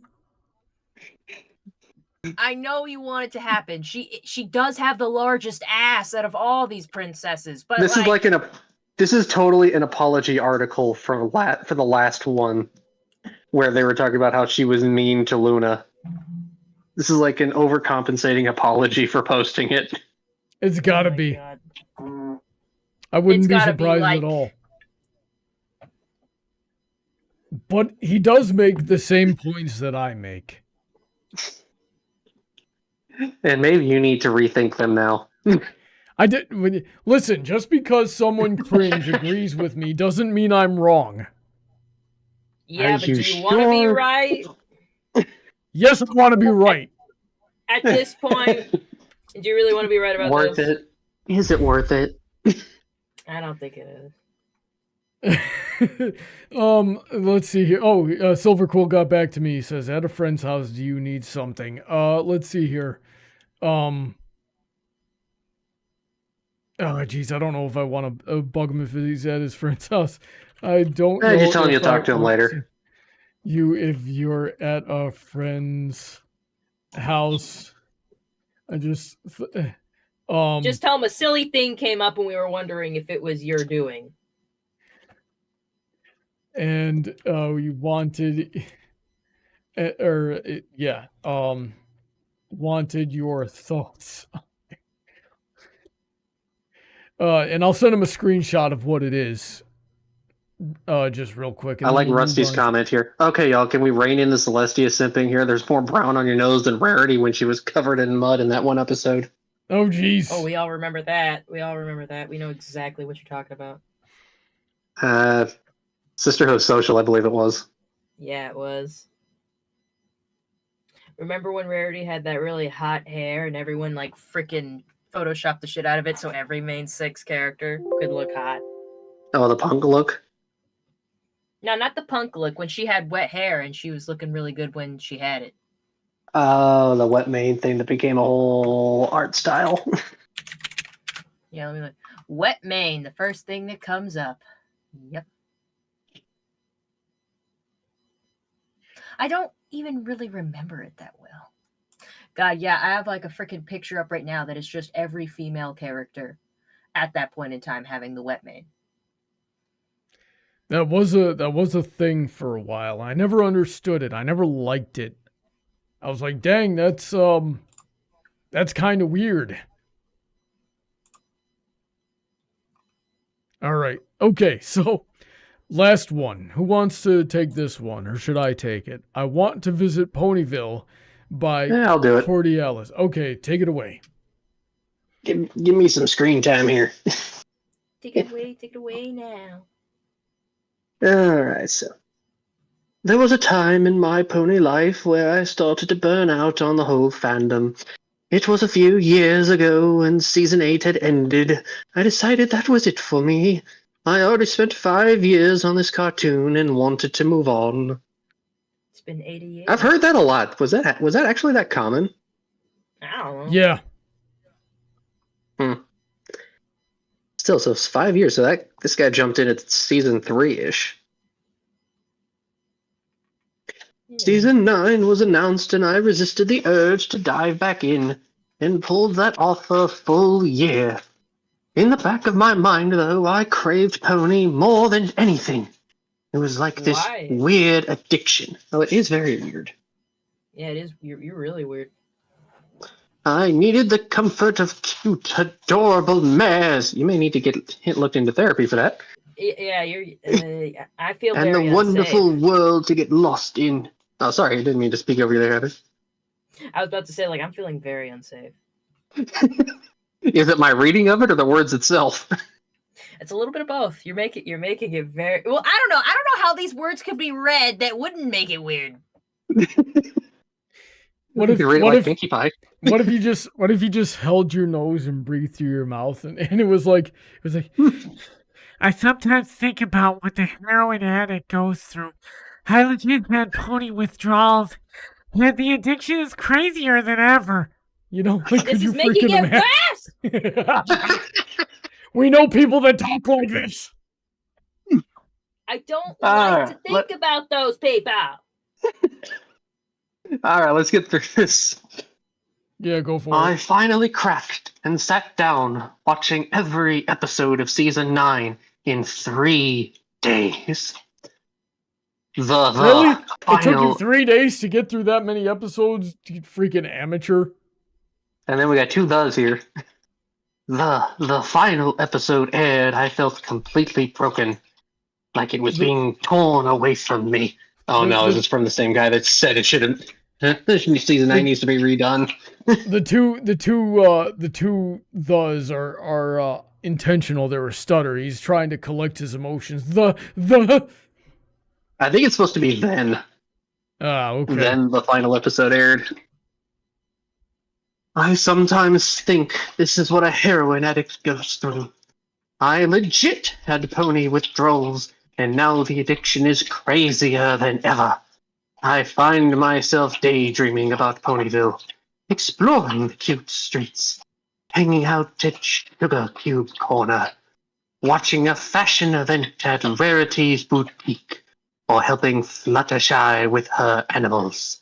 I know you want it to happen. She does have the largest ass out of all these princesses, but this is totally an apology article for the last one, where they were talking about how she was mean to Luna. This is like an overcompensating apology for posting it. It's gotta be. God. I wouldn't be It's gotta surprised be at all. But he does make the same points that I make. And maybe you need to rethink them now. Listen, just because someone cringe agrees with me doesn't mean I'm wrong. Yeah, but do you want to be right? Yes, I want to be right. At this point, do you really want to be right about Worth this? it? Is it worth it? I don't think it is. Let's see here. Oh, Silver Quill got back to me. He says, at a friend's house, do you need something? Let's see here. Oh, geez, I don't know if I want to bug him if he's at his friend's house. I don't know. Just telling you to talk to him later. If you're at a friend's house, just tell him a silly thing came up and we were wondering if it was your doing. And we wanted, wanted your thoughts. And I'll send him a screenshot of what it is. just real quick. And I then like we'll move Rusty's on. comment here. Okay, y'all, can we rein in the Celestia simping here? There's more brown on your nose than Rarity when she was covered in mud in that one episode. Oh, jeez. Oh, we all remember that. We know exactly what you're talking about. Sisterhood Social, I believe it was. Yeah, it was. Remember when Rarity had that really hot hair and everyone like freaking photoshopped the shit out of it so every main 6 character could look hot? Oh, the punk look? No, not the punk look. When she had wet hair and she was looking really good when she had it. Oh, the wet mane thing that became a whole art style. Yeah, let me look. Wet mane, the first thing that comes up. Yep. I don't even really remember it that well. God, yeah, I have like a freaking picture up right now that is just every female character at that point in time having the wet mane. That was a thing for a while. I never understood it. I never liked it. I was like, dang, that's kind of weird. All right. Okay, so last one. Who wants to take this one, or should I take it? I want to visit Ponyville by Yeah, I'll do it. Cordialis. Okay, take it away. Give me some screen time here. Take it away now. Alright, so. There was a time in my pony life where I started to burn out on the whole fandom. It was a few years ago when season 8 had ended. I decided that was it for me. I already spent 5 years on this cartoon and wanted to move on. It's been 80 years. I've heard that a lot. Was that actually that common? I don't know. Yeah. Still, so it's 5 years. So this guy jumped in at season 3-ish. Yeah. Season 9 was announced, and I resisted the urge to dive back in, and pulled that off for a full year. In the back of my mind, though, I craved Pony more than anything. It was like this Why? weird addiction. Oh, it is very weird. Yeah, it is. You're really weird. I needed the comfort of cute, adorable mares. You may need to get looked into therapy for that. Yeah, I feel And very the wonderful unsafe. world to get lost in. Oh, sorry, I didn't mean to speak over you there, Heather. I was about to say, like, I'm feeling very unsafe. Is it my reading of it or the words itself? It's a little bit of both. You're making it very well. I don't know how these words could be read that wouldn't make it weird. What You if can read it what like if Pinkie Pie. what if you just held your nose and breathed through your mouth and it was like I sometimes think about what the heroin addict goes through. I legit had pony withdrawals, and the addiction is crazier than ever. You know, like, This could you is making freaking it worse. We know people that talk like this. I don't like to think about those people. All right, let's get through this. Yeah, go for I it. finally cracked and sat down, watching every episode of season 9 in 3 days. Really? The It took you final, 3 days to get through that many episodes, you freaking amateur. and then we got 2 thes here. The final episode aired. I felt completely broken, like it was being torn away from me. Oh no, this is from the same guy that said it shouldn't. Season 9 needs to be redone. The two thes are intentional. They were stutter. He's trying to collect his emotions. The I think it's supposed to be then. okay. Then the final episode aired. I sometimes think this is what a heroin addict goes through. I legit had pony withdrawals, and now the addiction is crazier than ever. I find myself daydreaming about Ponyville, exploring the cute streets, hanging out at Sugar Cube Corner, watching a fashion event at Rarity's Boutique, or helping Fluttershy with her animals.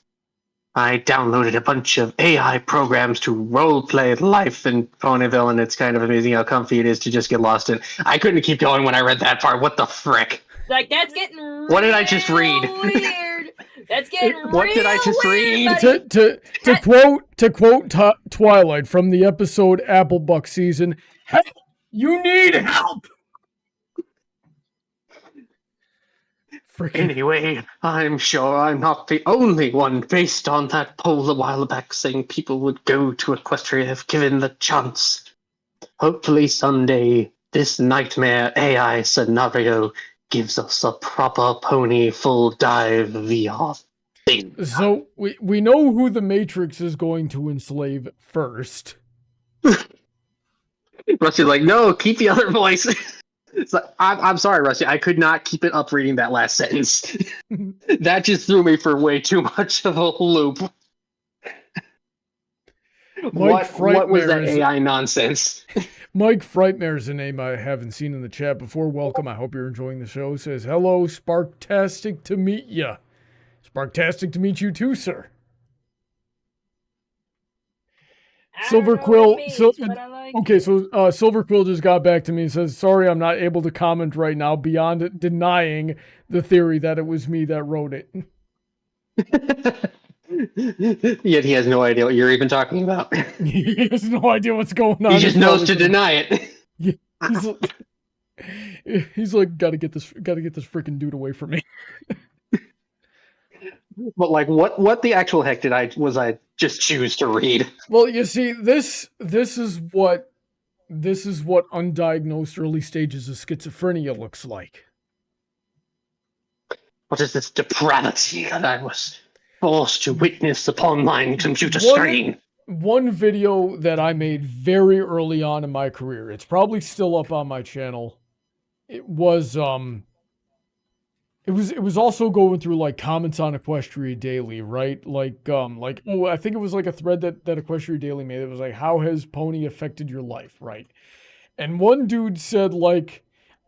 I downloaded a bunch of AI programs to roleplay life in Ponyville, and it's kind of amazing how comfy it is to just get lost in. I couldn't keep going when I read that part. What the frick? Like, that's getting What did I just read? Weird. That's getting What did I just weird, read? buddy. To quote Twilight from the episode Applebuck season, "Help! You need help." Anyway, I'm sure I'm not the only one based on that poll a while back saying people would go to Equestria if given the chance. Hopefully someday this nightmare AI scenario gives us a proper pony full dive VR thing. So we know who the Matrix is going to enslave first. Rusty's like, no, keep the other voice. It's like, I'm sorry, Rusty. I could not keep it up reading that last sentence. That just threw me for way too much of a loop. What was that AI nonsense? Mike Frightmare is a name I haven't seen in the chat before. Welcome. I hope you're enjoying the show. Says, hello, Sparktastic to meet ya. Sparktastic to meet you too, sir. Silver Quill. Okay, so Silver Quill just got back to me and says, sorry, I'm not able to comment right now beyond denying the theory that it was me that wrote it. Yet he has no idea what you're even talking about. He has no idea what's going on. He just knows to deny it. Yeah, he's like, gotta get this freaking dude away from me. But like, what the actual heck did I just choose to read? Well, you see, this is what undiagnosed early stages of schizophrenia looks like. What is this depravity that I was forced to witness upon my computer screen? One video that I made very early on in my career, it's probably still up on my channel. It was also going through like comments on Equestria Daily, right? Like I think it was like a thread that Equestria Daily made. It was like, how has Pony affected your life, right? And one dude said like,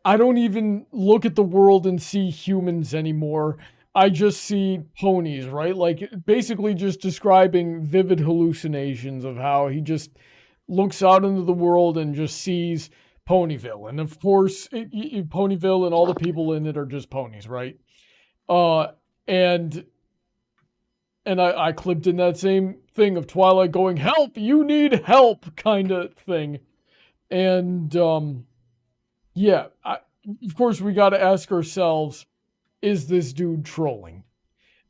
I don't even look at the world and see humans anymore. I just see ponies, right? Like basically just describing vivid hallucinations of how he just looks out into the world and just sees Ponyville. And of course, Ponyville and all the people in it are just ponies, right? And I clipped in that same thing of Twilight going, help, you need help kind of thing. And yeah, of course we got to ask ourselves, is this dude trolling?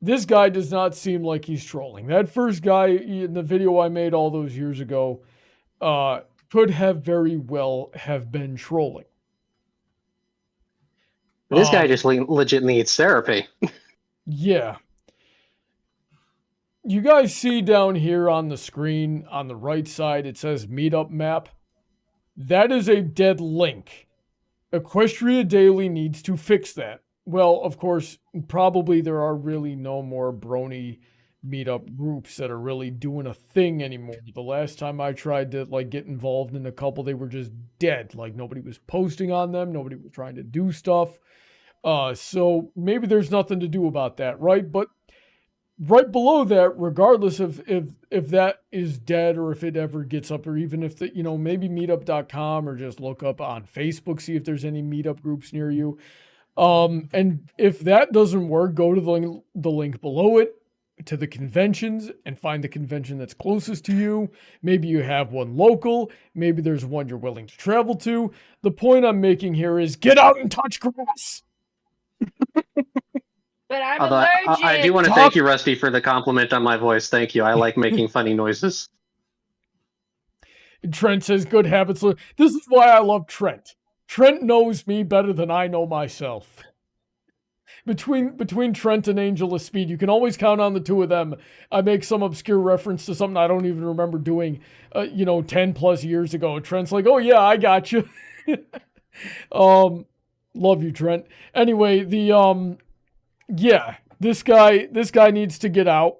This guy does not seem like he's trolling. That first guy in the video I made all those years ago could have very well have been trolling. This guy just legit needs therapy. Yeah. You guys see down here on the screen on the right side, it says meetup map. That is a dead link. Equestria Daily needs to fix that. Well, of course, probably there are really no more Brony meetup groups that are really doing a thing anymore. The last time I tried to like get involved in a couple, they were just dead. Like nobody was posting on them. Nobody was trying to do stuff. So maybe there's nothing to do about that, right? But right below that, regardless of if that is dead or if it ever gets up, or even if maybe meetup.com, or just look up on Facebook, see if there's any meetup groups near you. And if that doesn't work, go to the link below it to the conventions and find the convention that's closest to you. Maybe you have one local. Maybe there's one you're willing to travel to. The point I'm making here is get out and touch grass. But I'm allergic. I do want to thank you, Rusty, for the compliment on my voice. Thank you. I like making funny noises. Trent says good habits. This is why I love Trent. Trent knows me better than I know myself. Between Trent and Angel of Speed, you can always count on the two of them. I make some obscure reference to something I don't even remember doing, 10 plus years ago. Trent's like, oh yeah, I got you. Love you, Trent. Anyway, yeah, this guy needs to get out.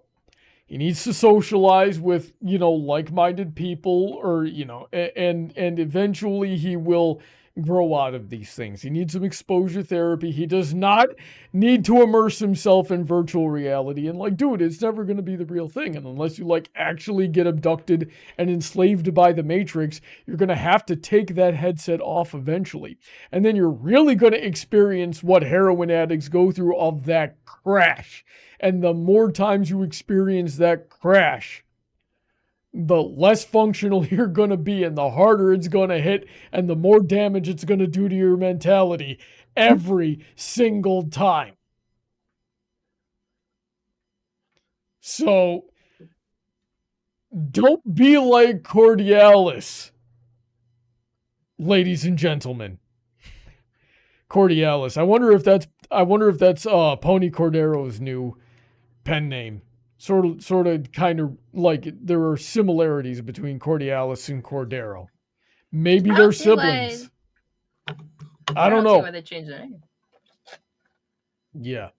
He needs to socialize with, like-minded people, or, and eventually he will grow out of these things. He needs some exposure therapy. He does not need to immerse himself in virtual reality. And dude, it's never going to be the real thing. And unless you actually get abducted and enslaved by the Matrix, you're going to have to take that headset off eventually. And then you're really going to experience what heroin addicts go through of that crash. And the more times you experience that crash, the less functional you're going to be, and the harder it's going to hit, and the more damage it's going to do to your mentality every single time. So don't be like Cordialis, ladies and gentlemen. Cordialis. I wonder if that's Pony Cordero's new pen name. Sort of, kind of like there are similarities between Cordialis and Cordero. Maybe they're siblings. I don't know. See why they changed their name. Yeah.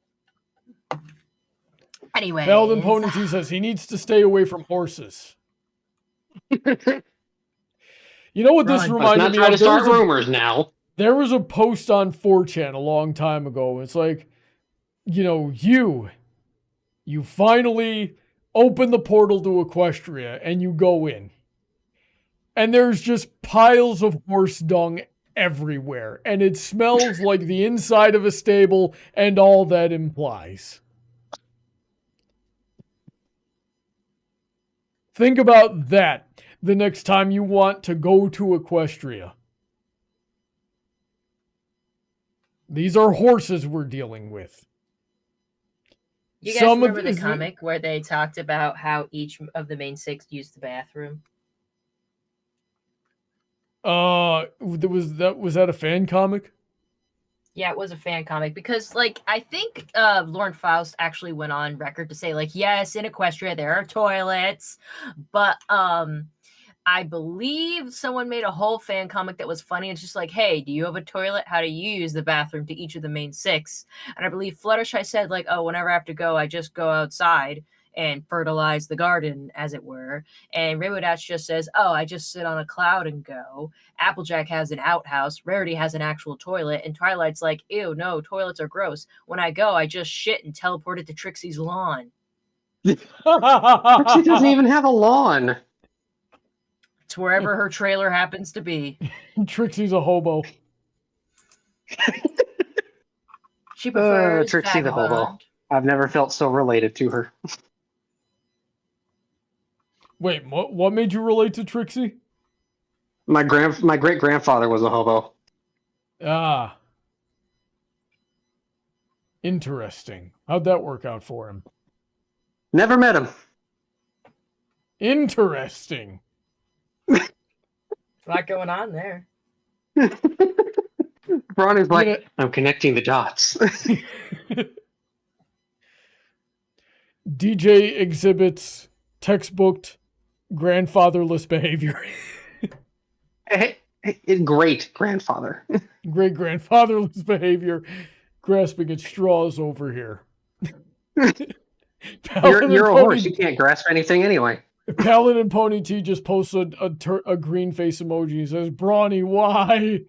Anyway, Alden Pony T says he needs to stay away from horses. You know what this reminded me of? To start rumors now. There was a post on 4chan a long time ago. It's like, you finally open the portal to Equestria and you go in. And there's just piles of horse dung everywhere. And it smells like the inside of a stable and all that implies. Think about that the next time you want to go to Equestria. These are horses we're dealing with. You guys remember the comic where they talked about how each of the main 6 used the bathroom? Was that a fan comic? Yeah, it was a fan comic because, I think Lauren Faust actually went on record to say, yes, in Equestria there are toilets, but I believe someone made a whole fan comic that was funny. It's just like, hey, do you have a toilet? How do you use the bathroom to each of the main 6? And I believe Fluttershy said, whenever I have to go, I just go outside and fertilize the garden, as it were. And Rainbow Dash just says, I just sit on a cloud and go. Applejack has an outhouse. Rarity has an actual toilet. And Twilight's like, ew, no, toilets are gross. When I go, I just shit and teleport it to Trixie's lawn. Trixie doesn't even have a lawn. It's wherever her trailer happens to be. Trixie's a hobo. She prefers Trixie the hobo. I've never felt so related to her. Wait, what made you relate to Trixie? My great grandfather was a hobo. Ah. Interesting. How'd that work out for him? Never met him. Interesting. A lot going on there. Brawny's like, I'm connecting the dots. DJ exhibits textbook grandfatherless behavior. Great grandfather. Great grandfatherless behavior, grasping at straws over here. You're a horse. You can't grasp anything anyway. Paladin and Pony T just posted a green face emoji. He says, Brawny, why?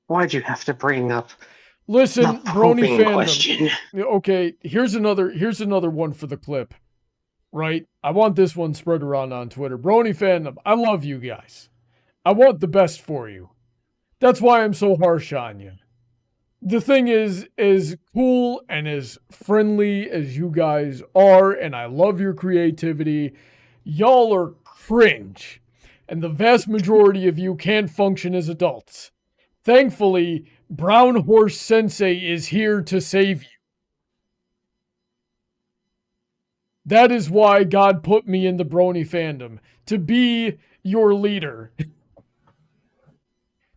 Why'd you have to bring up? Listen, Brony fandom. Question. Okay, here's another one for the clip. Right? I want this one spread around on Twitter. Brony fandom, I love you guys. I want the best for you. That's why I'm so harsh on you. The thing is, as cool and as friendly as you guys are, and I love your creativity, y'all are cringe. And the vast majority of you can't function as adults. Thankfully, Brown Horse Sensei is here to save you. That is why God put me in the Brony fandom. To be your leader.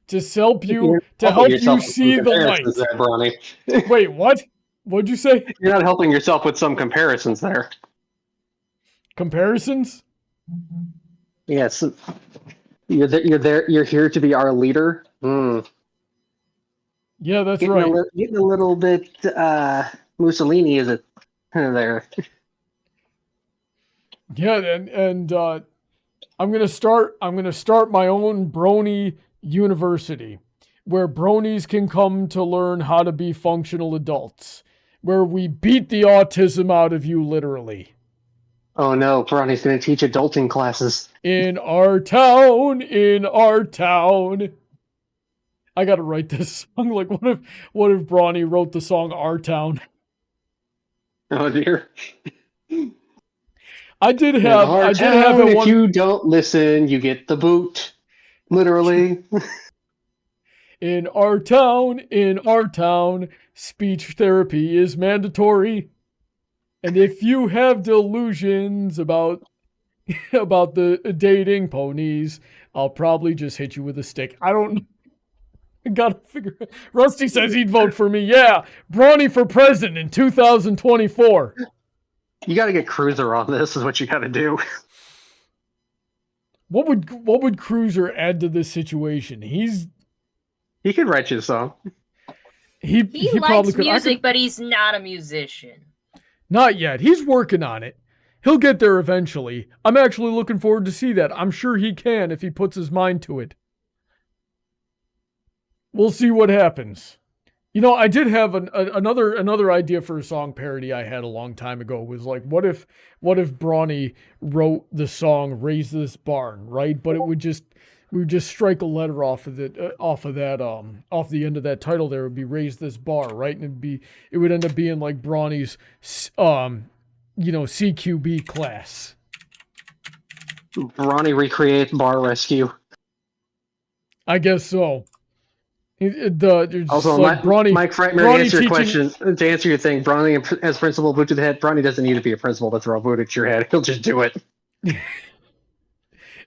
To help you see the light. There, Brawny. Wait, what? What'd you say? You're not helping yourself with some comparisons there. Comparisons? Yes. You're here to be our leader. Mm. Yeah, that's right. Getting a little bit Mussolini is it there. Yeah, and I'm gonna start my own Brony University, where Bronies can come to learn how to be functional adults, where we beat the autism out of you literally. Oh no, Brawny's gonna teach adulting classes. In our town. I gotta write this song. Like, what if Brawny wrote the song Our Town? Oh dear. I did have it if you don't listen, you get the boot. Literally. In our town, speech therapy is mandatory. And if you have delusions about the dating ponies, I'll probably just hit you with a stick. I don't. Gotta figure. Rusty says he'd vote for me. Yeah, Brawny for president in 2024. You got to get Cruiser on this. Is what you got to do. What would Cruiser add to this situation? He could write you a song. He likes music, but he's not a musician. Not yet. He's working on it. He'll get there eventually. I'm actually looking forward to see that. I'm sure he can if he puts his mind to it. We'll see what happens. You know, I did have another idea for a song parody I had a long time ago. Was like, what if Brawny wrote the song "Raise This Barn," right? But we would just strike a letter off of the end of that title. There would be "Raise This Bar," right? And it would end up being like Brawny's CQB class. Brawny recreate bar rescue. I guess so. Also, like Mike Frightmare, to answer your question, to answer your thing, Brawny as principal, boot to the head. Brawny doesn't need to be a principal to throw a boot at your head. He'll just do it.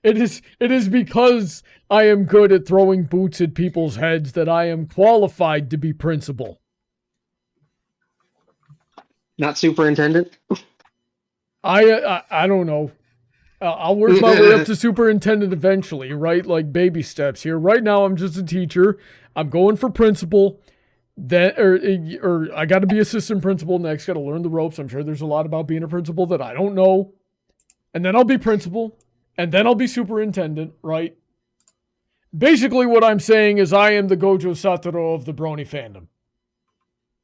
It is because I am good at throwing boots at people's heads that I am qualified to be principal. Not superintendent? I don't know. I'll work my way up to superintendent eventually, right? Like baby steps here. Right now, I'm just a teacher. I'm going for principal. Then, or I got to be assistant principal next. Got to learn the ropes. I'm sure there's a lot about being a principal that I don't know. And then I'll be principal. And then I'll be superintendent, right? Basically, what I'm saying is I am the Gojo Satoru of the Brony fandom.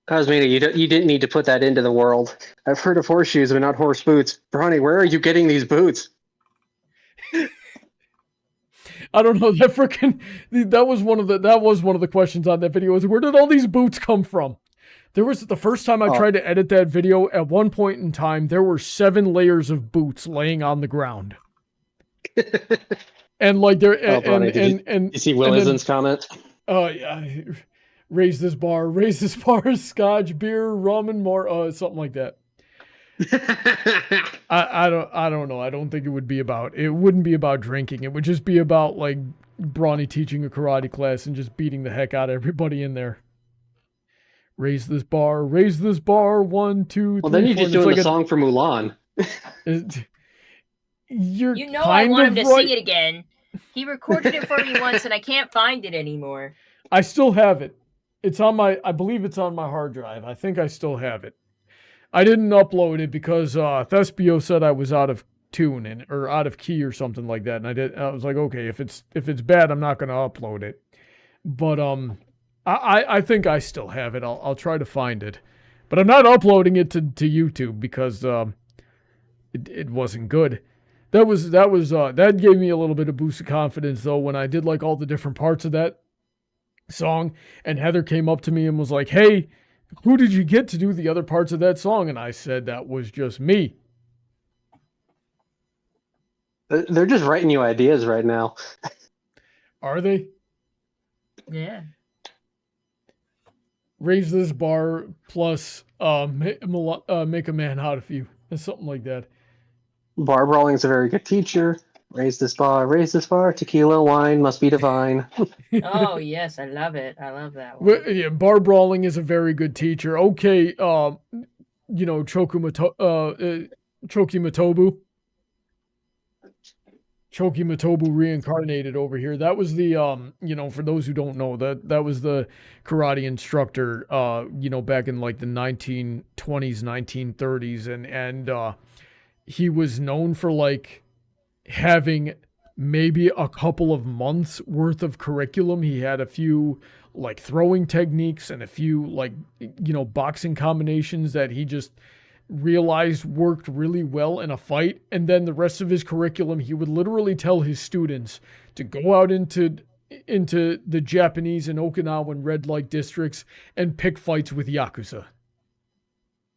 Cosmina, you didn't need to put that into the world. I've heard of horseshoes, but not horse boots. Brawny, where are you getting these boots? I don't know. That was one of the questions on that video. Was where did all these boots come from? There was the first time I tried to edit that video. At one point in time, there were 7 layers of boots laying on the ground. And like there, you see Willyzin's comment? Oh yeah, raise this bar, scotch, beer, rum, and more, something like that. I don't know. I don't think it wouldn't be about drinking. It would just be about like Brawny teaching a karate class and just beating the heck out of everybody in there. Raise this bar, 1, 2, 3. Well, then you're just doing the song for Mulan. I want him to sing it again. He recorded it for me once and I can't find it anymore. I still have it. I believe it's on my hard drive. I think I still have it. I didn't upload it because Thespio said I was out of tune or out of key or something like that. And I was like, okay, if it's bad, I'm not going to upload it. But I think I still have it. I'll try to find it. But I'm not uploading it to YouTube because it wasn't good. That gave me a little bit of boost of confidence though when I did like all the different parts of that song, and Heather came up to me and was like, "Hey, who did you get to do the other parts of that song?" And I said that was just me. They're just writing you ideas right now. Are they? Yeah. Raise this bar plus make a man out of you, and something like that. Bar brawling is a very good teacher. Raise this bar, tequila, wine must be divine. Oh, yes, I love it. I love that one. Yeah, bar brawling is a very good teacher. Okay, Chokimatobu. Chokimatobu reincarnated over here. That was the, for those who don't know, that was the karate instructor, back in like the 1920s, 1930s. And he was known for like having maybe a couple of months worth of curriculum. He had a few like throwing techniques and a few like, boxing combinations that he just realized worked really well in a fight. And then the rest of his curriculum, he would literally tell his students to go out into the Japanese and Okinawan red light districts and pick fights with Yakuza.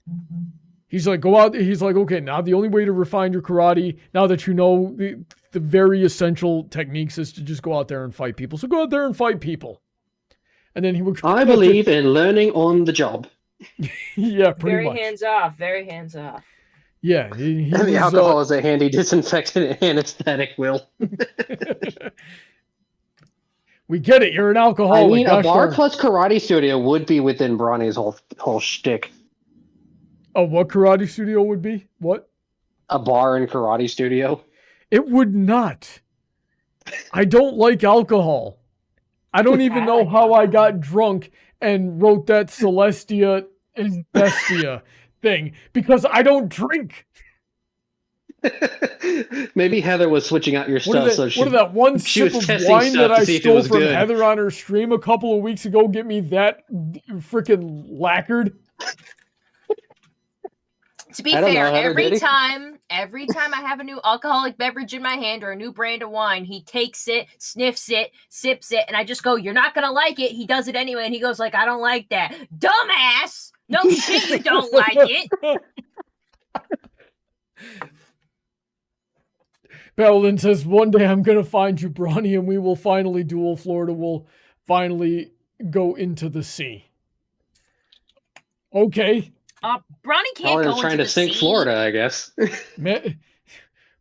Mm-hmm. He's like, go out. He's like, okay, now the only way to refine your karate, now that you know the very essential techniques, is to just go out there and fight people. So go out there and fight people. and then he would. I believe in learning on the job. Yeah, pretty Very much. hands off. Very hands off. Yeah, he And the was, alcohol is a handy disinfectant and anesthetic, Will. We get it. You're an alcoholic. I mean, a gosh bar darn. plus karate studio would be within Brawny's whole shtick. Oh, what karate studio would be? What? A bar and karate studio. It would not. I don't like alcohol. I don't even know how I got drunk and wrote that Celestia and Bestia thing because I don't drink. Maybe Heather was switching out your stuff. What did that one she sip was of testing wine stuff that to I see if it stole was from good. Heather on her stream a couple of weeks ago get me that freaking lacquered? To be I don't fair, know, Heather, did every time I have a new alcoholic beverage in my hand or a new brand of wine, he takes it, sniffs it, sips it, and I just go, "You're not gonna like it." He does it anyway, and he goes like, "I don't like that, dumbass." No shit, you don't like it. Paladin says, one day I'm going to find you, Brawny, and we will finally duel. Florida will finally go into the sea. Okay. Brawny can't Paladin's go trying into to the sink sea. Florida, I guess.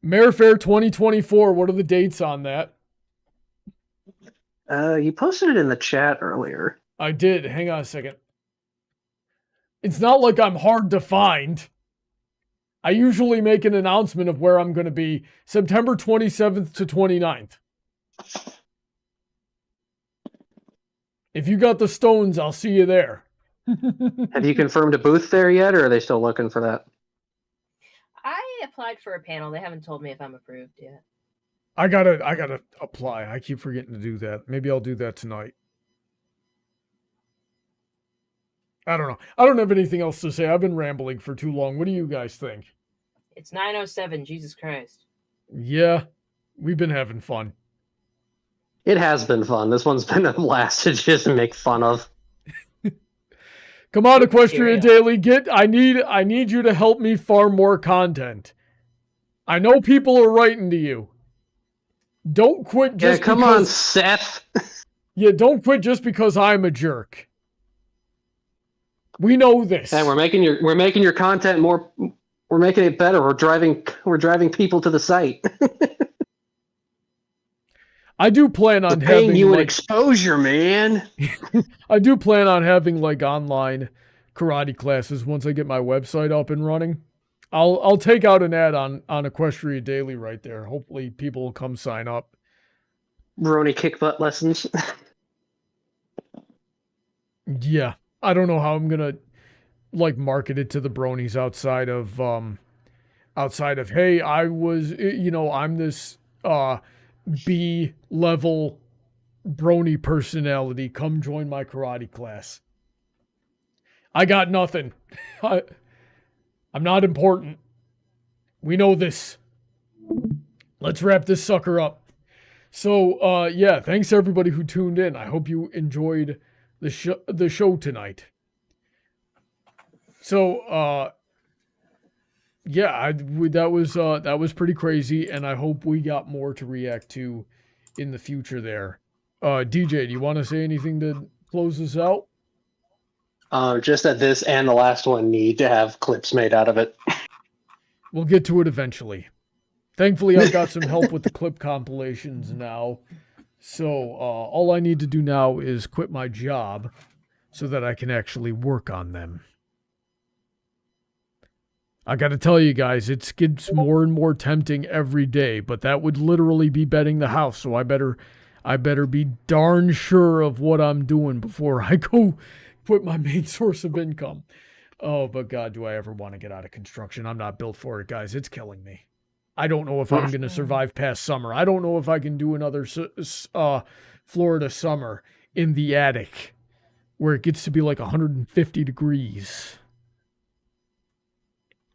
Mayor Fair 2024. What are the dates on that? You posted it in the chat earlier. I did. Hang on a second. It's not like I'm hard to find. I usually make an announcement of where I'm going to be September 27th to 29th. If you got the stones, I'll see you there. Have you confirmed a booth there yet, or are they still looking for that? I applied for a panel. They haven't told me if I'm approved yet. I gotta apply. I keep forgetting to do that. Maybe I'll do that tonight. I don't know. I don't have anything else to say. I've been rambling for too long. What do you guys think? It's 9:07. Jesus Christ. Yeah, we've been having fun. It has been fun. This one's been a blast to just make fun of. Come on, Equestria Cheerio. Daily. I need you to help me farm more content. I know people are writing to you. Don't quit just Yeah, come because, on, Seth. Yeah, don't quit just because I'm a jerk. We know this. Hey, we're making your content more. We're making it better. We're driving people to the site. I do plan on We're paying having you an like, exposure, man. I do plan on having like online karate classes once I get my website up and running. I'll take out an ad on Equestria Daily right there. Hopefully people will come sign up. Brony kick butt lessons. Yeah. I don't know how I'm gonna like market it to the bronies outside of hey, I was I'm this B level Brony personality. Come join my karate class. I got nothing. I'm not important. We know this. Let's wrap this sucker up. So, yeah, thanks to everybody who tuned in. I hope you enjoyed the show tonight. So, yeah, that was pretty crazy, and I hope we got more to react to in the future there. DJ, do you want to say anything to close this out? Just that this and the last one need to have clips made out of it. We'll get to it eventually. Thankfully, I've got some help with the clip compilations now. So all I need to do now is quit my job so that I can actually work on them. I got to tell you guys, it gets more and more tempting every day, but that would literally be betting the house. So I better be darn sure of what I'm doing before I go quit my main source of income. Oh, but God, do I ever want to get out of construction? I'm not built for it, guys. It's killing me. I don't know if I'm going to survive past summer. I don't know if I can do another Florida summer in the attic where it gets to be like 150 degrees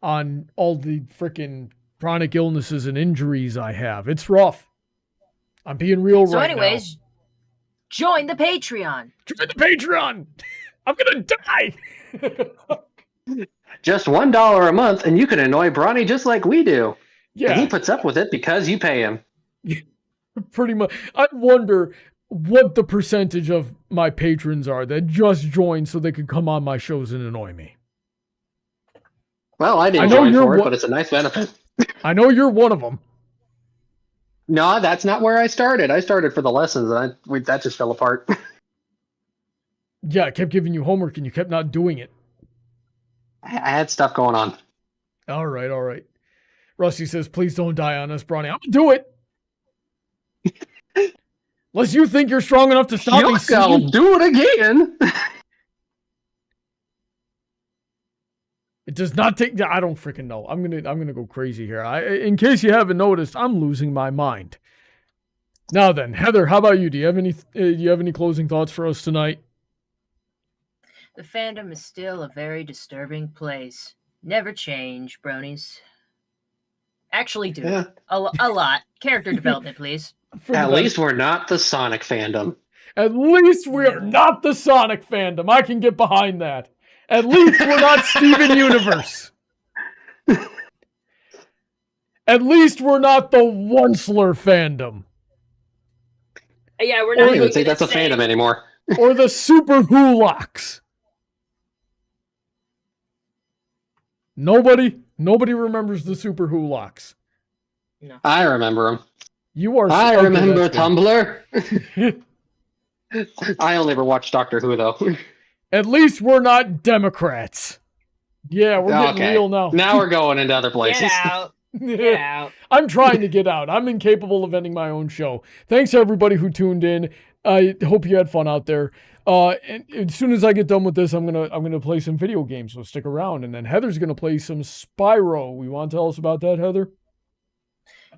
on all the freaking chronic illnesses and injuries I have. It's rough. I'm being real right now. So anyways, join the Patreon. Join the Patreon. I'm going to die. Just $1 a month, and you can annoy Brawny just like we do. Yeah. And he puts up with it because you pay him. Pretty much. I wonder, what the percentage of my patrons are that just joined so they could come on my shows and annoy me. Well, I I didn't know join you're for it, one- but it's a nice benefit. I know you're one of them. No, that's not where I started. I started for the lessons, and that just fell apart. Yeah, I kept giving you homework and you kept not doing it. I had stuff going on. All right, all right. Rusty says, please don't die on us, Brawny. I'm going to do it. Unless you think you're strong enough to stop me. Yuck, I'll do it again. It does not take. I don't freaking know. I'm gonna go crazy here. In case you haven't noticed, I'm losing my mind. Now then, Heather, how about you? Do you have any closing thoughts for us tonight? The fandom is still a very disturbing place. Never change, bronies. Actually, do Yeah. a lot. Character development, please. At least we're not the Sonic fandom. At least we're not the Sonic fandom. I can get behind that. At least we're not Steven Universe. At least we're not the Onceler fandom. Yeah, we're I not don't even even think gonna that's a say- fandom anymore. Or the Super Hulaks. Nobody remembers the Super Hulaks. No. I remember them. You are. I okay, remember that's Tumblr. I only ever watched Doctor Who, though. At least we're not Democrats. Yeah, we're getting Okay. real now. Now we're going into other places. Get out. Get out. I'm trying to get out. I'm incapable of ending my own show. Thanks to everybody who tuned in. I hope you had fun out there. And as soon as I get done with this, I'm gonna play some video games. So stick around. And then Heather's gonna play some Spyro. You want to tell us about that, Heather?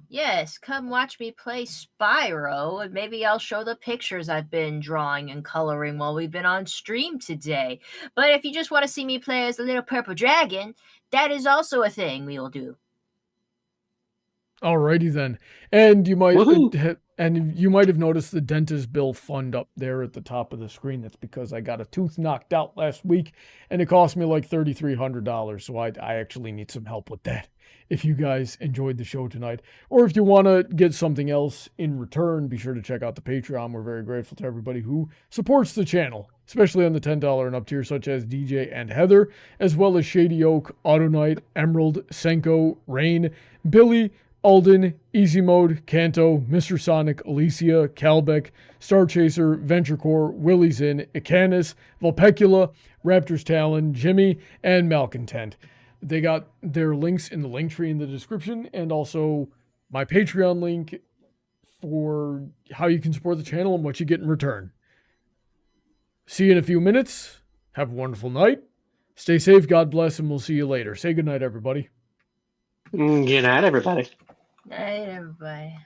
Yes, come watch me play Spyro, and maybe I'll show the pictures I've been drawing and coloring while we've been on stream today. But if you just want to see me play as a little purple dragon, that is also a thing we will do. Alrighty then. And you might Woohoo. you might have noticed the dentist bill fund up there at the top of the screen. That's because I got a tooth knocked out last week and it cost me like $3,300. So I actually need some help with that. If you guys enjoyed the show tonight, or if you want to get something else in return, be sure to check out the Patreon. We're very grateful to everybody who supports the channel, especially on the $10 and up tier, such as DJ and Heather, as well as Shady Oak, Autoknight, Emerald, Senko, Rain, Billy, Alden, Easy Mode, Kanto, Mr. Sonic, Alicia, Calbeck, StarChaser, VentureCorp, Willyzin, Icanus, Vulpecula, Raptor's Talon, Jimmy, and Malcontent. They got their links in the link tree in the description, and also my Patreon link for how you can support the channel and what you get in return. See you in a few minutes. Have a wonderful night. Stay safe, God bless, and we'll see you later. Say goodnight, everybody. Good night, everybody. Night, everybody.